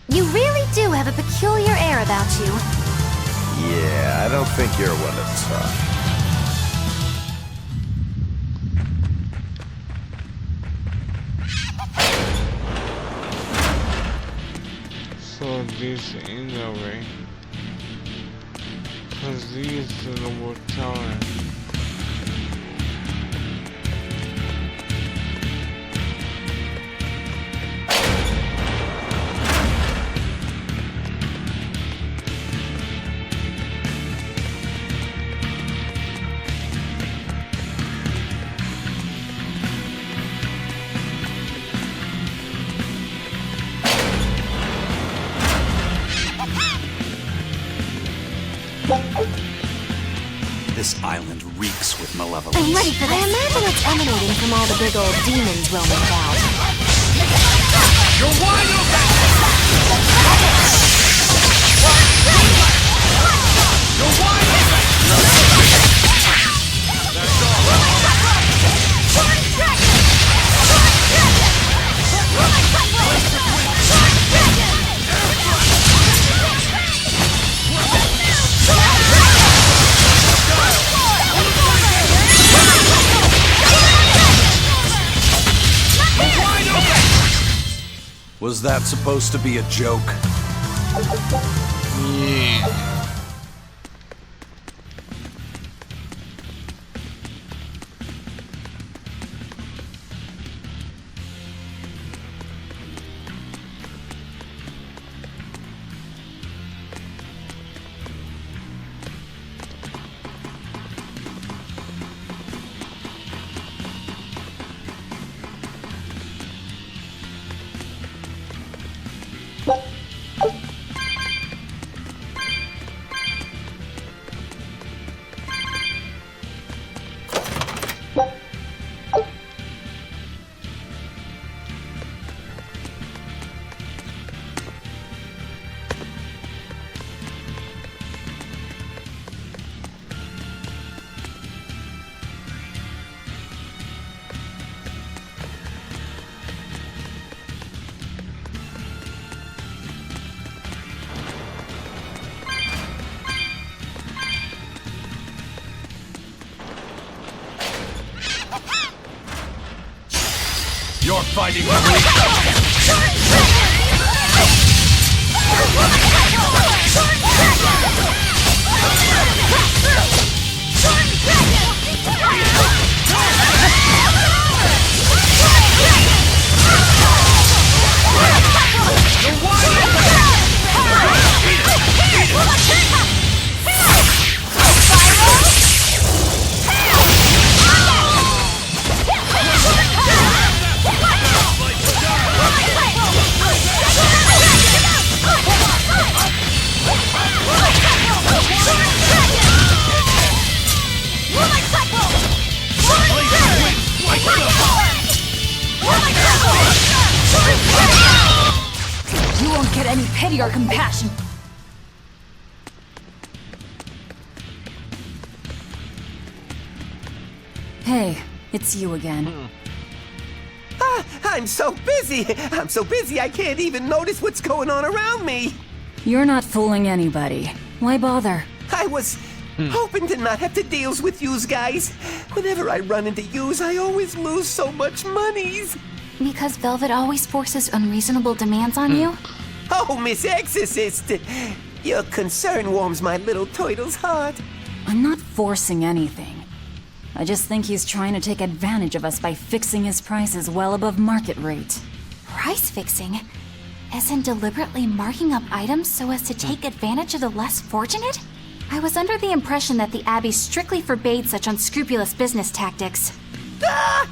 You really do have a peculiar air about you. Yeah, I don't think you're one to talk. So this in the way. Cause these are the more tower. This island reeks with malevolence. I'm ready for this. I imagine it's emanating from all the big old demons roaming about. You're wide open! Was that supposed to be a joke? Yeah. You're fighting with me! You won't get any pity or compassion. Hey, it's you again. I'm so busy! I'm so busy I can't even notice what's going on around me! You're not fooling anybody. Why bother? I was hoping to not have to deal with yous guys. Whenever I run into yous, I always lose so much monies. Because Velvet always forces unreasonable demands on you? Oh, Miss Exorcist! Your concern warms my little turtle's heart. I'm not forcing anything. I just think he's trying to take advantage of us by fixing his prices well above market rate. Price fixing? As in deliberately marking up items so as to take advantage of the less fortunate? I was under the impression that the Abbey strictly forbade such unscrupulous business tactics. Ah!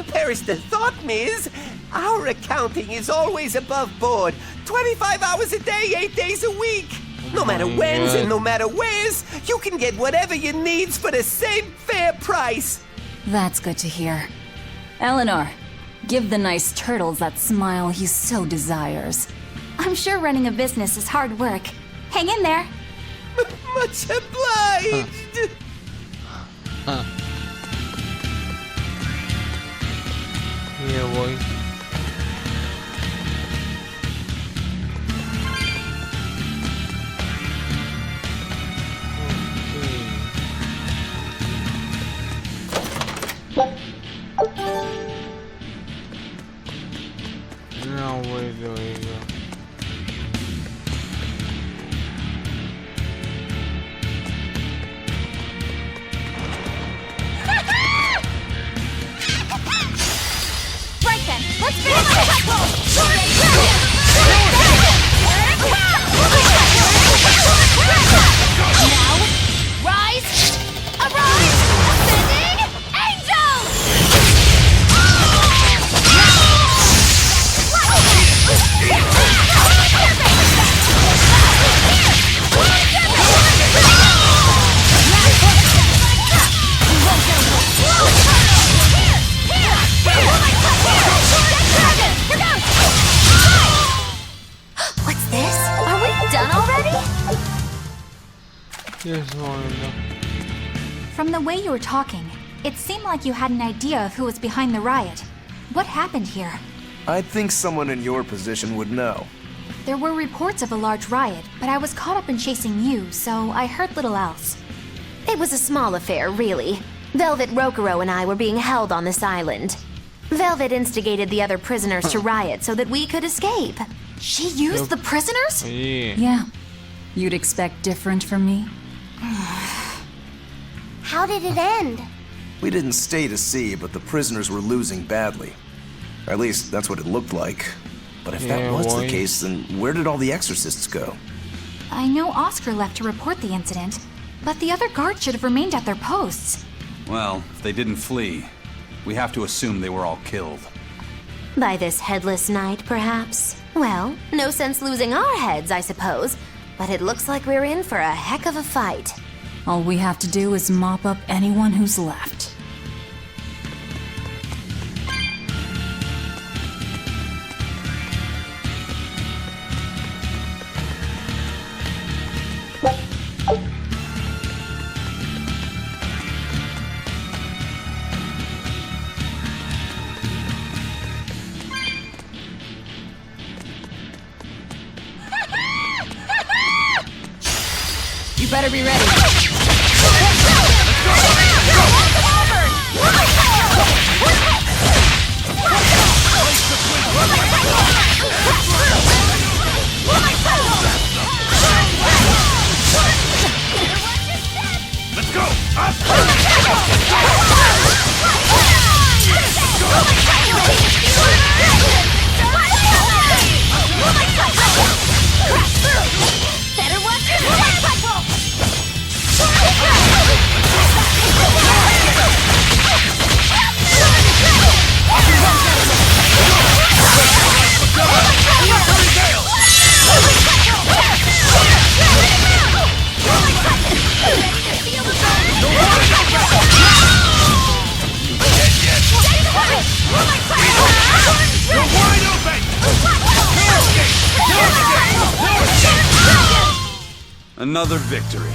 Perish the thought, Miss. Our accounting is always above board. 25 hours a day, 8 days a week. No matter when's and no matter where's, you can get whatever you needs for the same fair price. That's good to hear. Eleanor, give the nice turtles that smile he so desires. I'm sure running a business is hard work. Hang in there. Much obliged. Yeah, boy. No, wait, there you go. Right then, let's finish Now, rise, arise, ascending What's this? Are we done already? Yes, Miranda. From the way you were talking, it seemed like you had an idea of who was behind the riot. What happened here? I'd think someone in your position would know. There were reports of a large riot, but I was caught up in chasing you, so I heard little else. It was a small affair, really. Velvet Rokuro and I were being held on this island. Velvet instigated the other prisoners to riot so that we could escape. She used the prisoners? Yeah. You'd expect different from me? How did it end? We didn't stay to see, but the prisoners were losing badly. At least, that's what it looked like. But if that was the case, then where did all the exorcists go? I know Oscar left to report the incident, but the other guards should have remained at their posts. Well, if they didn't flee, we have to assume they were all killed. By this headless knight, perhaps? Well, no sense losing our heads, I suppose. But it looks like we're in for a heck of a fight. All we have to do is mop up anyone who's left. You better be ready. Let's go! Up! Better watch your step! Another victory.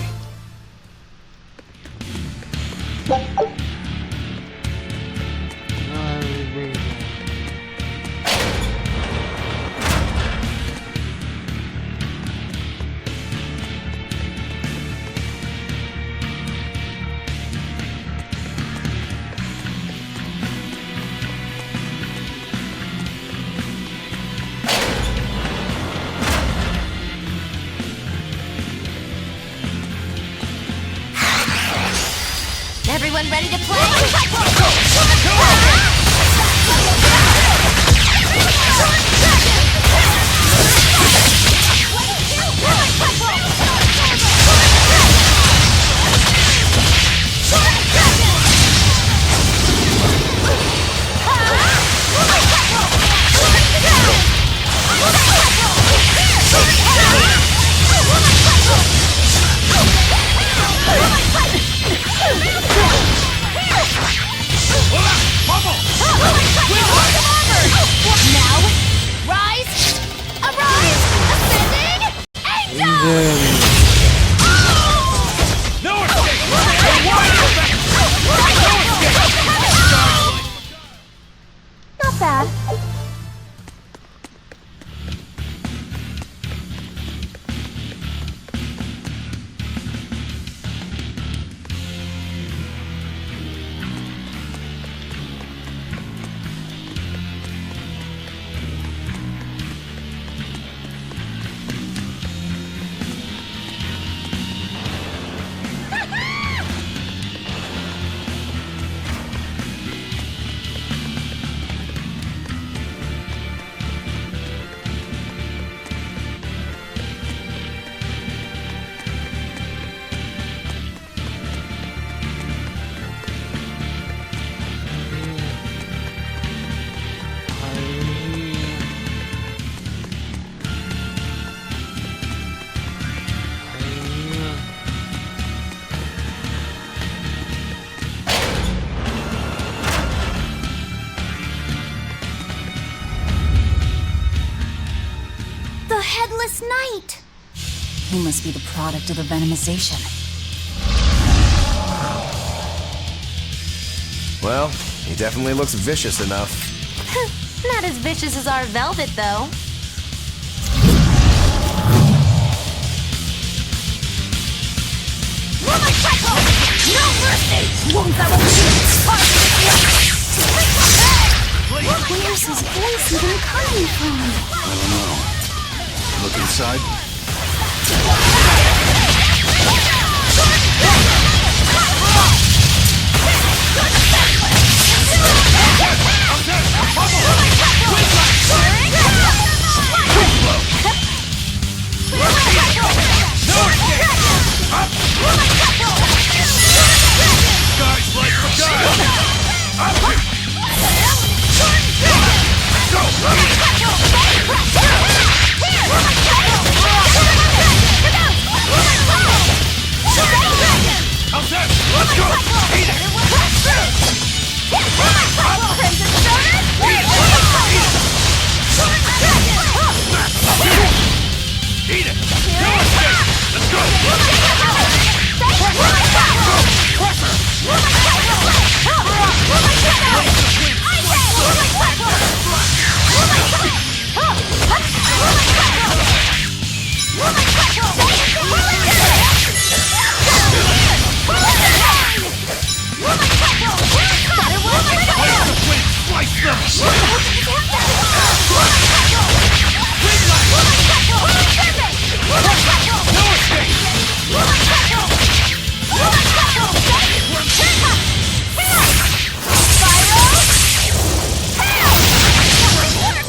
Everyone ready to play? Not bad. The Headless Knight! He must be the product of the venomization. Well, he definitely looks vicious enough. Not as vicious as our Velvet, though. No mercy! Wounds that will Where's his voice even coming from? I don't know. Look inside. Guys like the guy! How's that? Let's go! Eat it! Eat it! No escape! Let's go!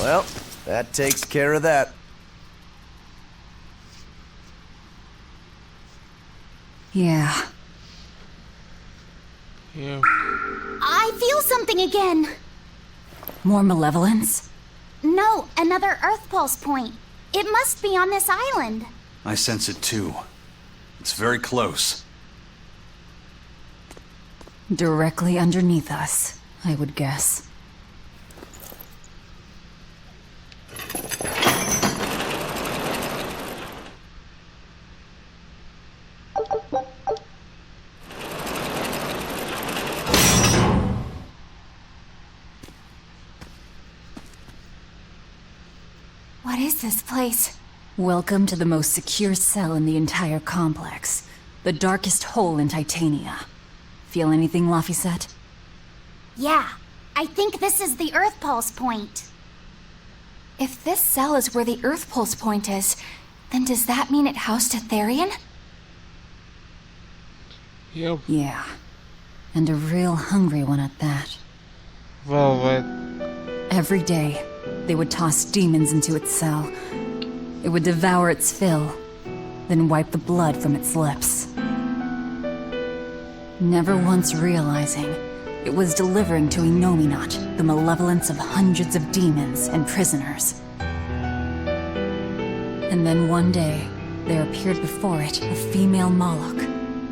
Well, that takes care of that. Yeah. Yeah. I feel something again. More malevolence? No, another Earth Pulse point. It must be on this island. I sense it too. It's very close. Directly underneath us, I would guess. What is this place? Welcome to the most secure cell in the entire complex. The darkest hole in Titania. Feel anything, Laphicet? Yeah, I think this is the Earth Pulse point. If this cell is where the Earth Pulse point is, then does that mean it housed a Therian? Yep. Yeah. And a real hungry one at that. Velvet. Every day, they would toss demons into its cell. It would devour its fill, then wipe the blood from its lips. Never once realizing it was delivering to Inominat the malevolence of hundreds of demons and prisoners. And then one day, there appeared before it a female Moloch,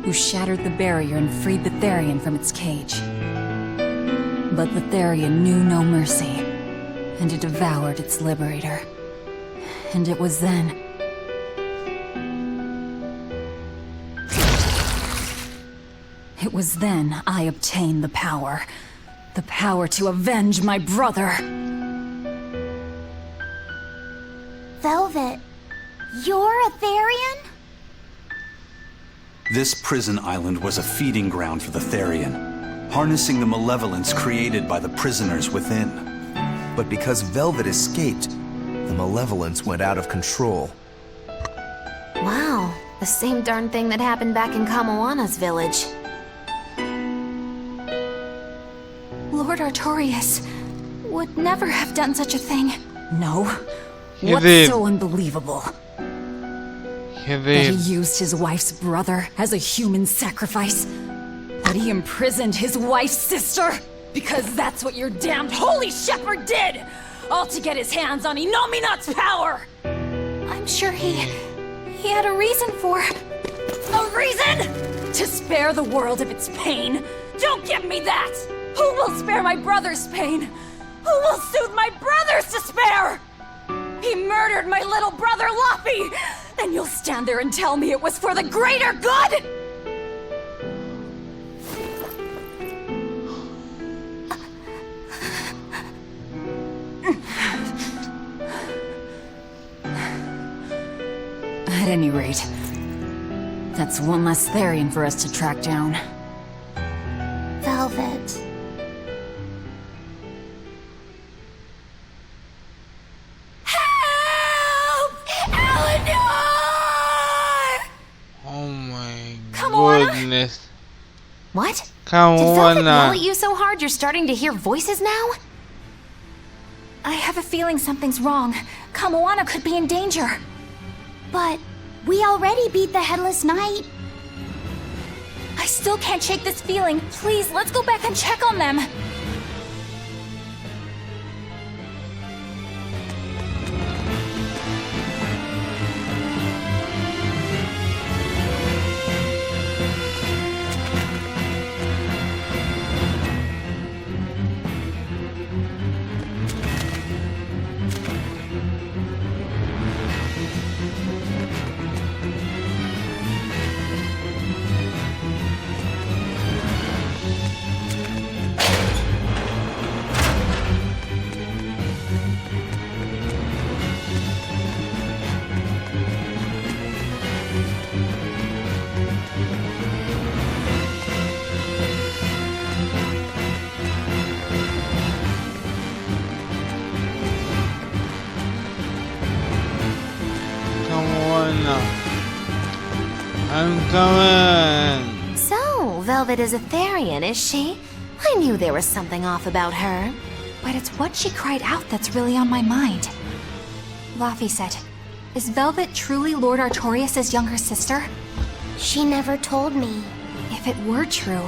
who shattered the barrier and freed the Therian from its cage. But the Therian knew no mercy, and it devoured its liberator. And it was then... It was then I obtained the power. The power to avenge my brother. Velvet, you're a Therian? This prison island was a feeding ground for the Therian, harnessing the malevolence created by the prisoners within. But because Velvet escaped, the malevolence went out of control. Wow, the same darn thing that happened back in Kamawana's village. Lord Artorias would never have done such a thing. No? He What's did. so unbelievable? That he used his wife's brother as a human sacrifice? That he imprisoned his wife's sister? Because that's what your damned holy shepherd did! All to get his hands on Inominat's power! I'm sure he had a reason for... A reason? To spare the world of its pain? Don't give me that! Who will spare my brother's pain? Who will soothe my brother's despair? He murdered my little brother Laphie! And you'll stand there and tell me it was for the greater good? At any rate, that's one less Therian for us to track down. Velvet. goodness. What? Come Did Velvet on yell at you so hard you're starting to hear voices now? I have a feeling something's wrong. Kamoana could be in danger. But we already beat the Headless Knight. I still can't shake this feeling. Please, let's go back and check on them. I'm coming. So, Velvet is a Therian, is she? I knew there was something off about her. But it's what she cried out that's really on my mind. Laphicet, is Velvet truly Lord Artorias' younger sister? She never told me. If it were true,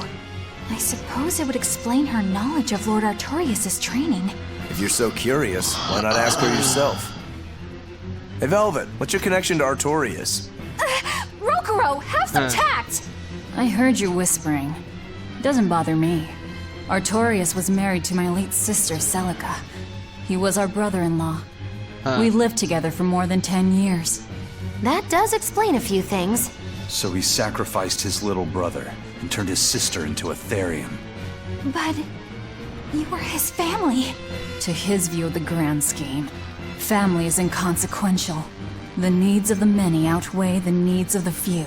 I suppose it would explain her knowledge of Lord Artorias' training. If you're so curious, why not ask her yourself? Hey, Velvet, what's your connection to Artorias? Rokuro, have some tact! I heard you whispering. It doesn't bother me. Artorias was married to my late sister, Celica. He was our brother-in-law. We lived together for more than 10 years. That does explain a few things. So he sacrificed his little brother and turned his sister into a Therian. But you were his family. To his view of the grand scheme, family is inconsequential. The needs of the many outweigh the needs of the few.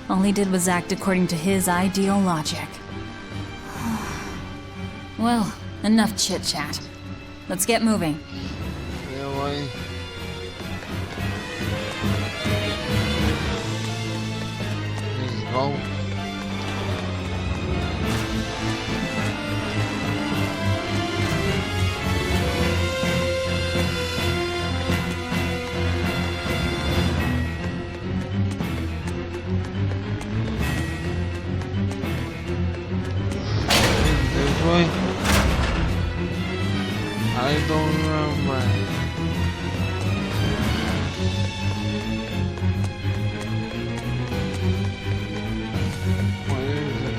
All he did was act according to his ideal logic. Well, enough chit-chat. Let's get moving. Yeah, why? Let's go. This way? I don't remember. What is it?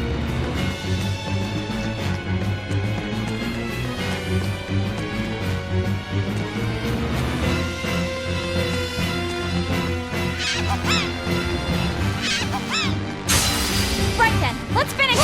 Right then, let's finish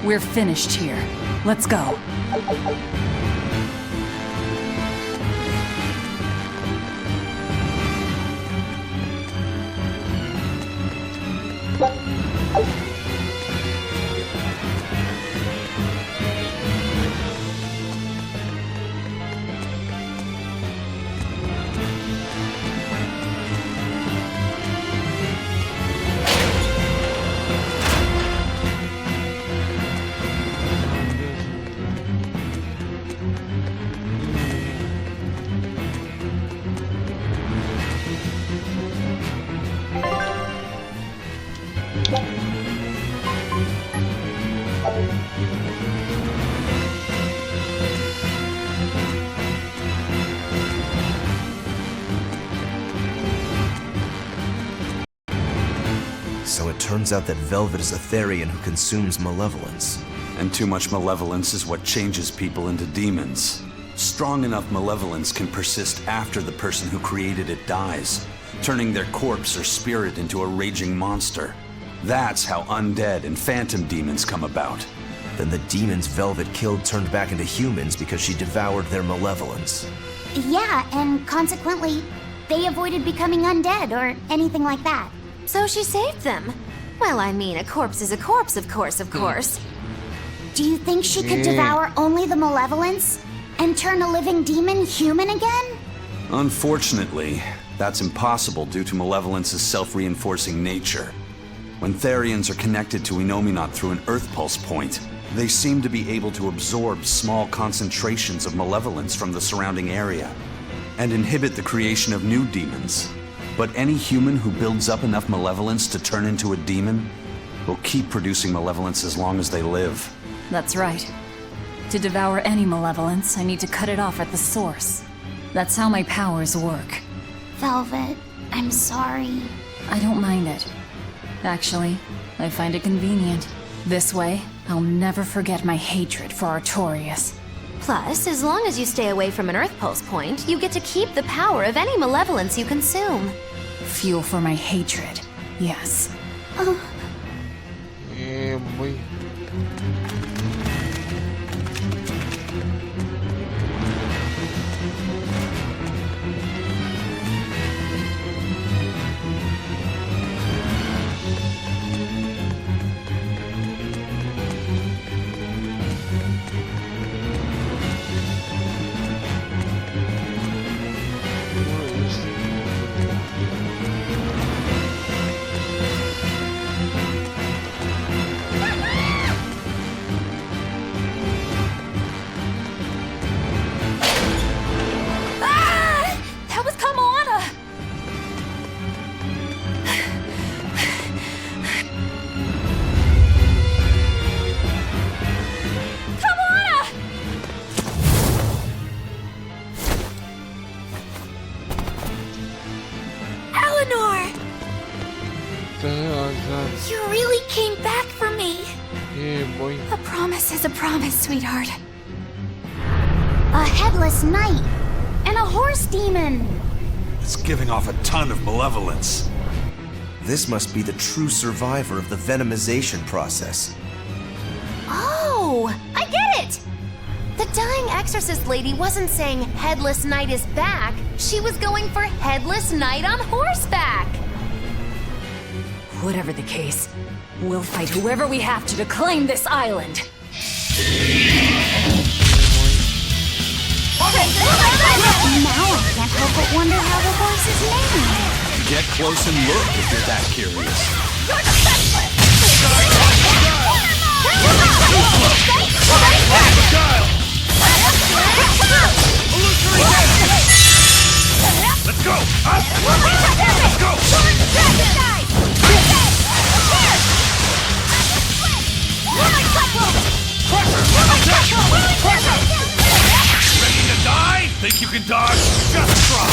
We're finished here. Let's go. So it turns out that Velvet is a Therian who consumes malevolence. And too much malevolence is what changes people into demons. Strong enough malevolence can persist after the person who created it dies, turning their corpse or spirit into a raging monster. That's how undead and phantom demons come about. Then the demons Velvet killed turned back into humans because she devoured their malevolence. Yeah, and consequently, they avoided becoming undead or anything like that. So she saved them. Well, I mean, a corpse is a corpse, of course. Do you think she could devour only the malevolence and turn a living demon human again? Unfortunately, that's impossible due to malevolence's self-reinforcing nature. When Therians are connected to Enominat through an Earth Pulse point, they seem to be able to absorb small concentrations of malevolence from the surrounding area and inhibit the creation of new demons. But any human who builds up enough malevolence to turn into a demon will keep producing malevolence as long as they live. That's right. To devour any malevolence, I need to cut it off at the source. That's how my powers work. Velvet, I'm sorry. I don't mind it. Actually, I find it convenient. This way, I'll never forget my hatred for Artorias. Plus, as long as you stay away from an Earth Pulse point, you get to keep the power of any malevolence you consume. Fuel for my hatred, yes. Yeah, boy. You really came back for me. Yeah, boy. A promise is a promise, sweetheart. A headless knight and a horse demon. It's giving off a ton of malevolence. This must be the true survivor of the venomization process. Oh, I get it! The dying exorcist lady wasn't saying Headless Knight is back. She was going for Headless Knight on horseback. Whatever the case, we'll fight whoever we have to claim this island. Now I can't help but wonder how the horse is named. Get close and look if you're that curious. You're defenseless! Let's go! Let's go! Ready to die? Think you can dodge? Just try!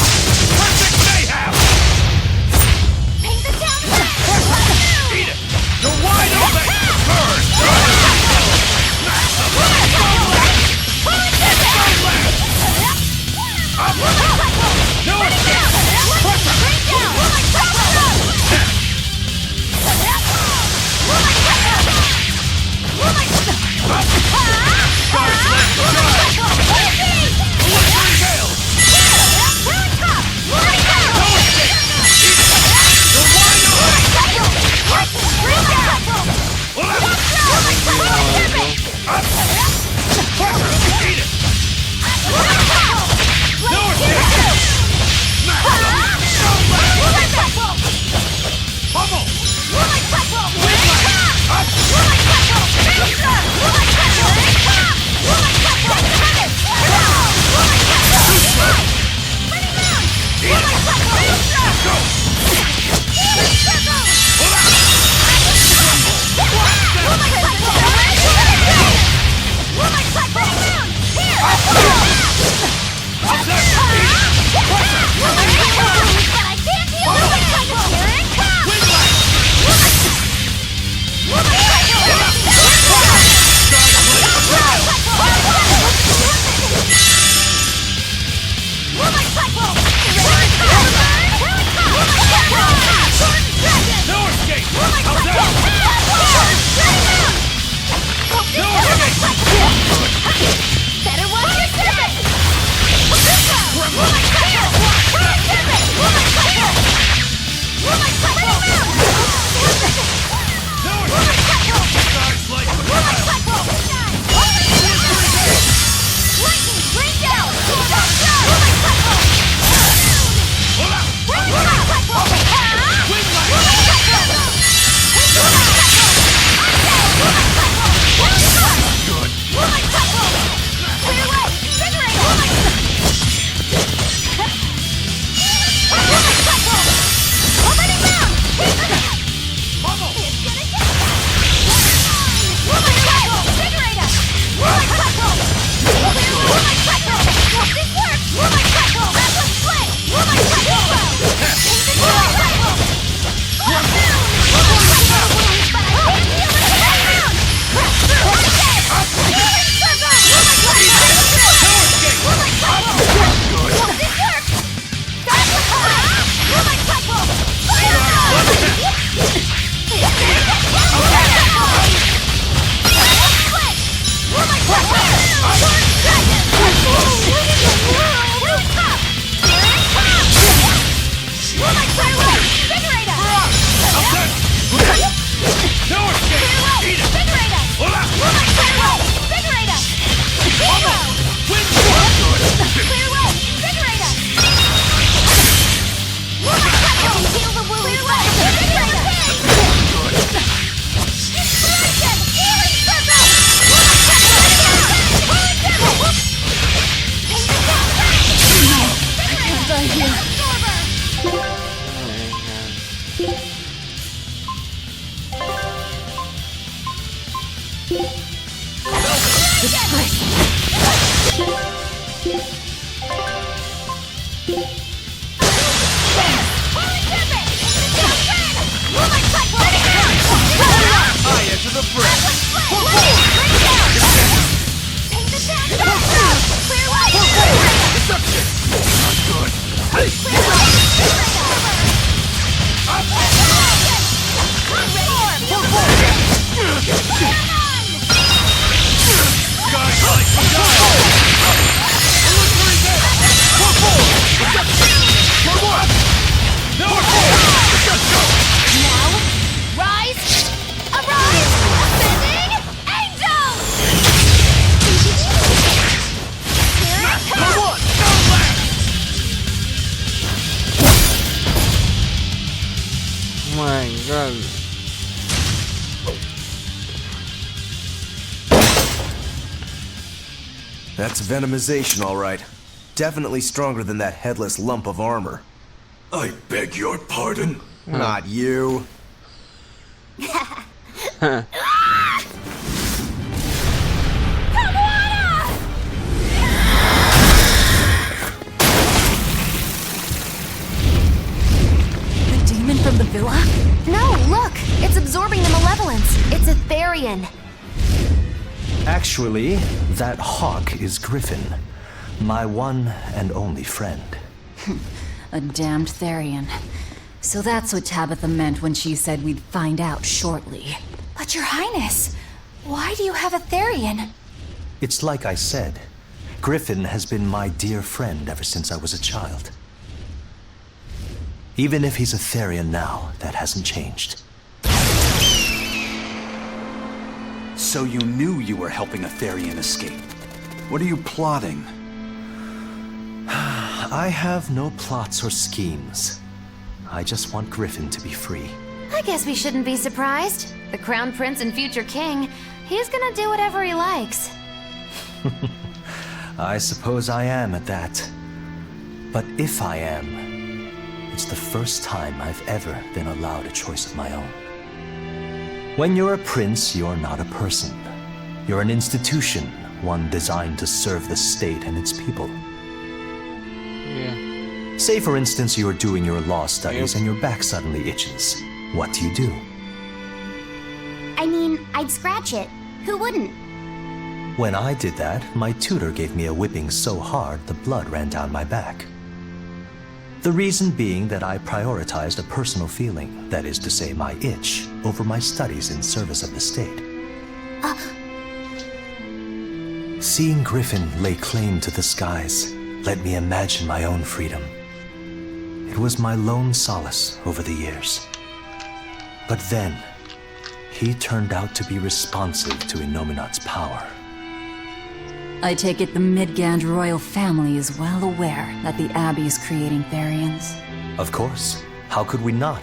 Perfect mayhem! Paint the town red! Eat it! I enter the fray. My God. That's venomization, all right. Definitely stronger than that headless lump of armor. I beg your pardon? Not you. From the villa? No, look! It's absorbing the malevolence. It's a Therian. Actually, that hawk is Griffin, my one and only friend. A damned Therian. So that's what Tabitha meant when she said we'd find out shortly. But Your Highness, why do you have a Therian? It's like I said. Griffin has been my dear friend ever since I was a child. Even if he's a Therian now, that hasn't changed. So you knew you were helping a Therian escape. What are you plotting? I have no plots or schemes. I just want Griffin to be free. I guess we shouldn't be surprised. The Crown Prince and future king, he's gonna do whatever he likes. I suppose I am at that. But if I am, it's the first time I've ever been allowed a choice of my own. When you're a prince, you're not a person. You're an institution, one designed to serve the state and its people. Yeah. Say, for instance, you're doing your law studies and your back suddenly itches. What do? I mean, I'd scratch it. Who wouldn't? When I did that, my tutor gave me a whipping so hard the blood ran down my back. The reason being that I prioritized a personal feeling, that is to say my itch, over my studies in service of the state. Seeing Griffin lay claim to the skies let me imagine my own freedom. It was my lone solace over the years. But then, he turned out to be responsive to Innominat's power. I take it the Midgand royal family is well aware that the Abbey is creating Therians. Of course. How could we not?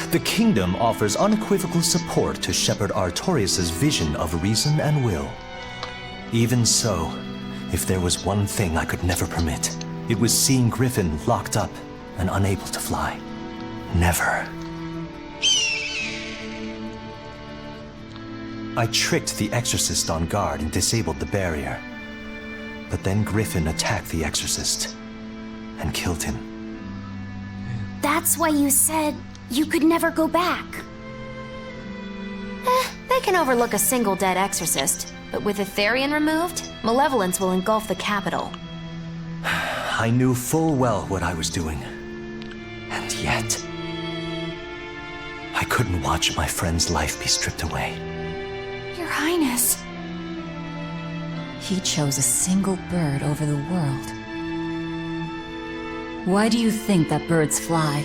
The kingdom offers unequivocal support to Shepherd Artorius' vision of reason and will. Even so, if there was one thing I could never permit, it was seeing Griffin locked up and unable to fly. Never. I tricked the Exorcist on guard and disabled the barrier. But then Griffin attacked the Exorcist and killed him. That's why you said you could never go back. They can overlook a single dead Exorcist, but with a Therian removed, malevolence will engulf the capital. I knew full well what I was doing. And yet, I couldn't watch my friend's life be stripped away. Your Highness. He chose a single bird over the world. Why do you think that birds fly?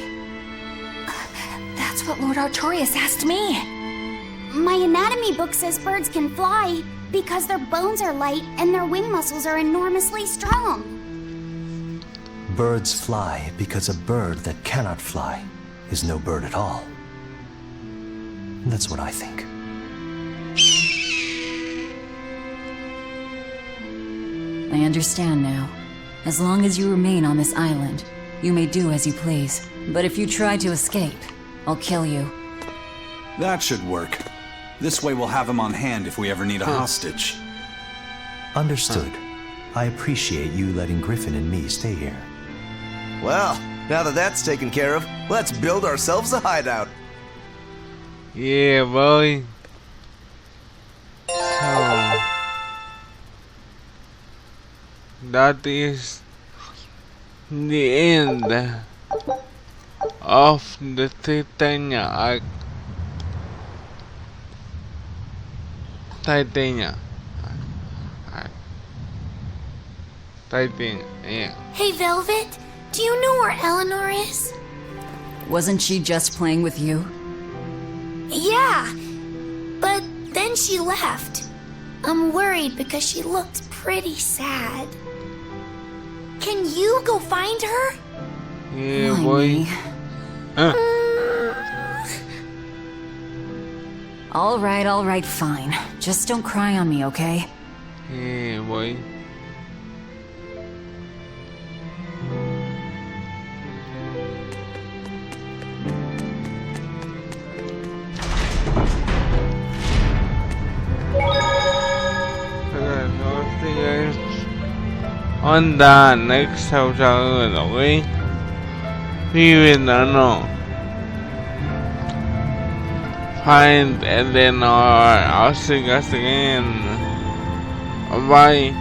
That's what Lord Artorius asked me. My anatomy book says birds can fly because their bones are light and their wing muscles are enormously strong. Birds fly because a bird that cannot fly is no bird at all. That's what I think. I understand now. As long as you remain on this island, you may do as you please. But if you try to escape, I'll kill you. That should work. This way we'll have him on hand if we ever need a hostage. Understood. I appreciate you letting Griffin and me stay here. Well, now that that's taken care of, let's build ourselves a hideout. Yeah, boy. So, that is the end of the Titania arc. Titania, yeah. Hey, Velvet, do you know where Eleanor is? Wasn't she just playing with you? Yeah, but then she left. I'm worried because she looked pretty sad. Can you go find her? Yeah, boy. All right, fine. Just don't cry on me, okay? Yeah, boy. On the next episode, okay? We will know. Find and then I'll see you guys again. Bye.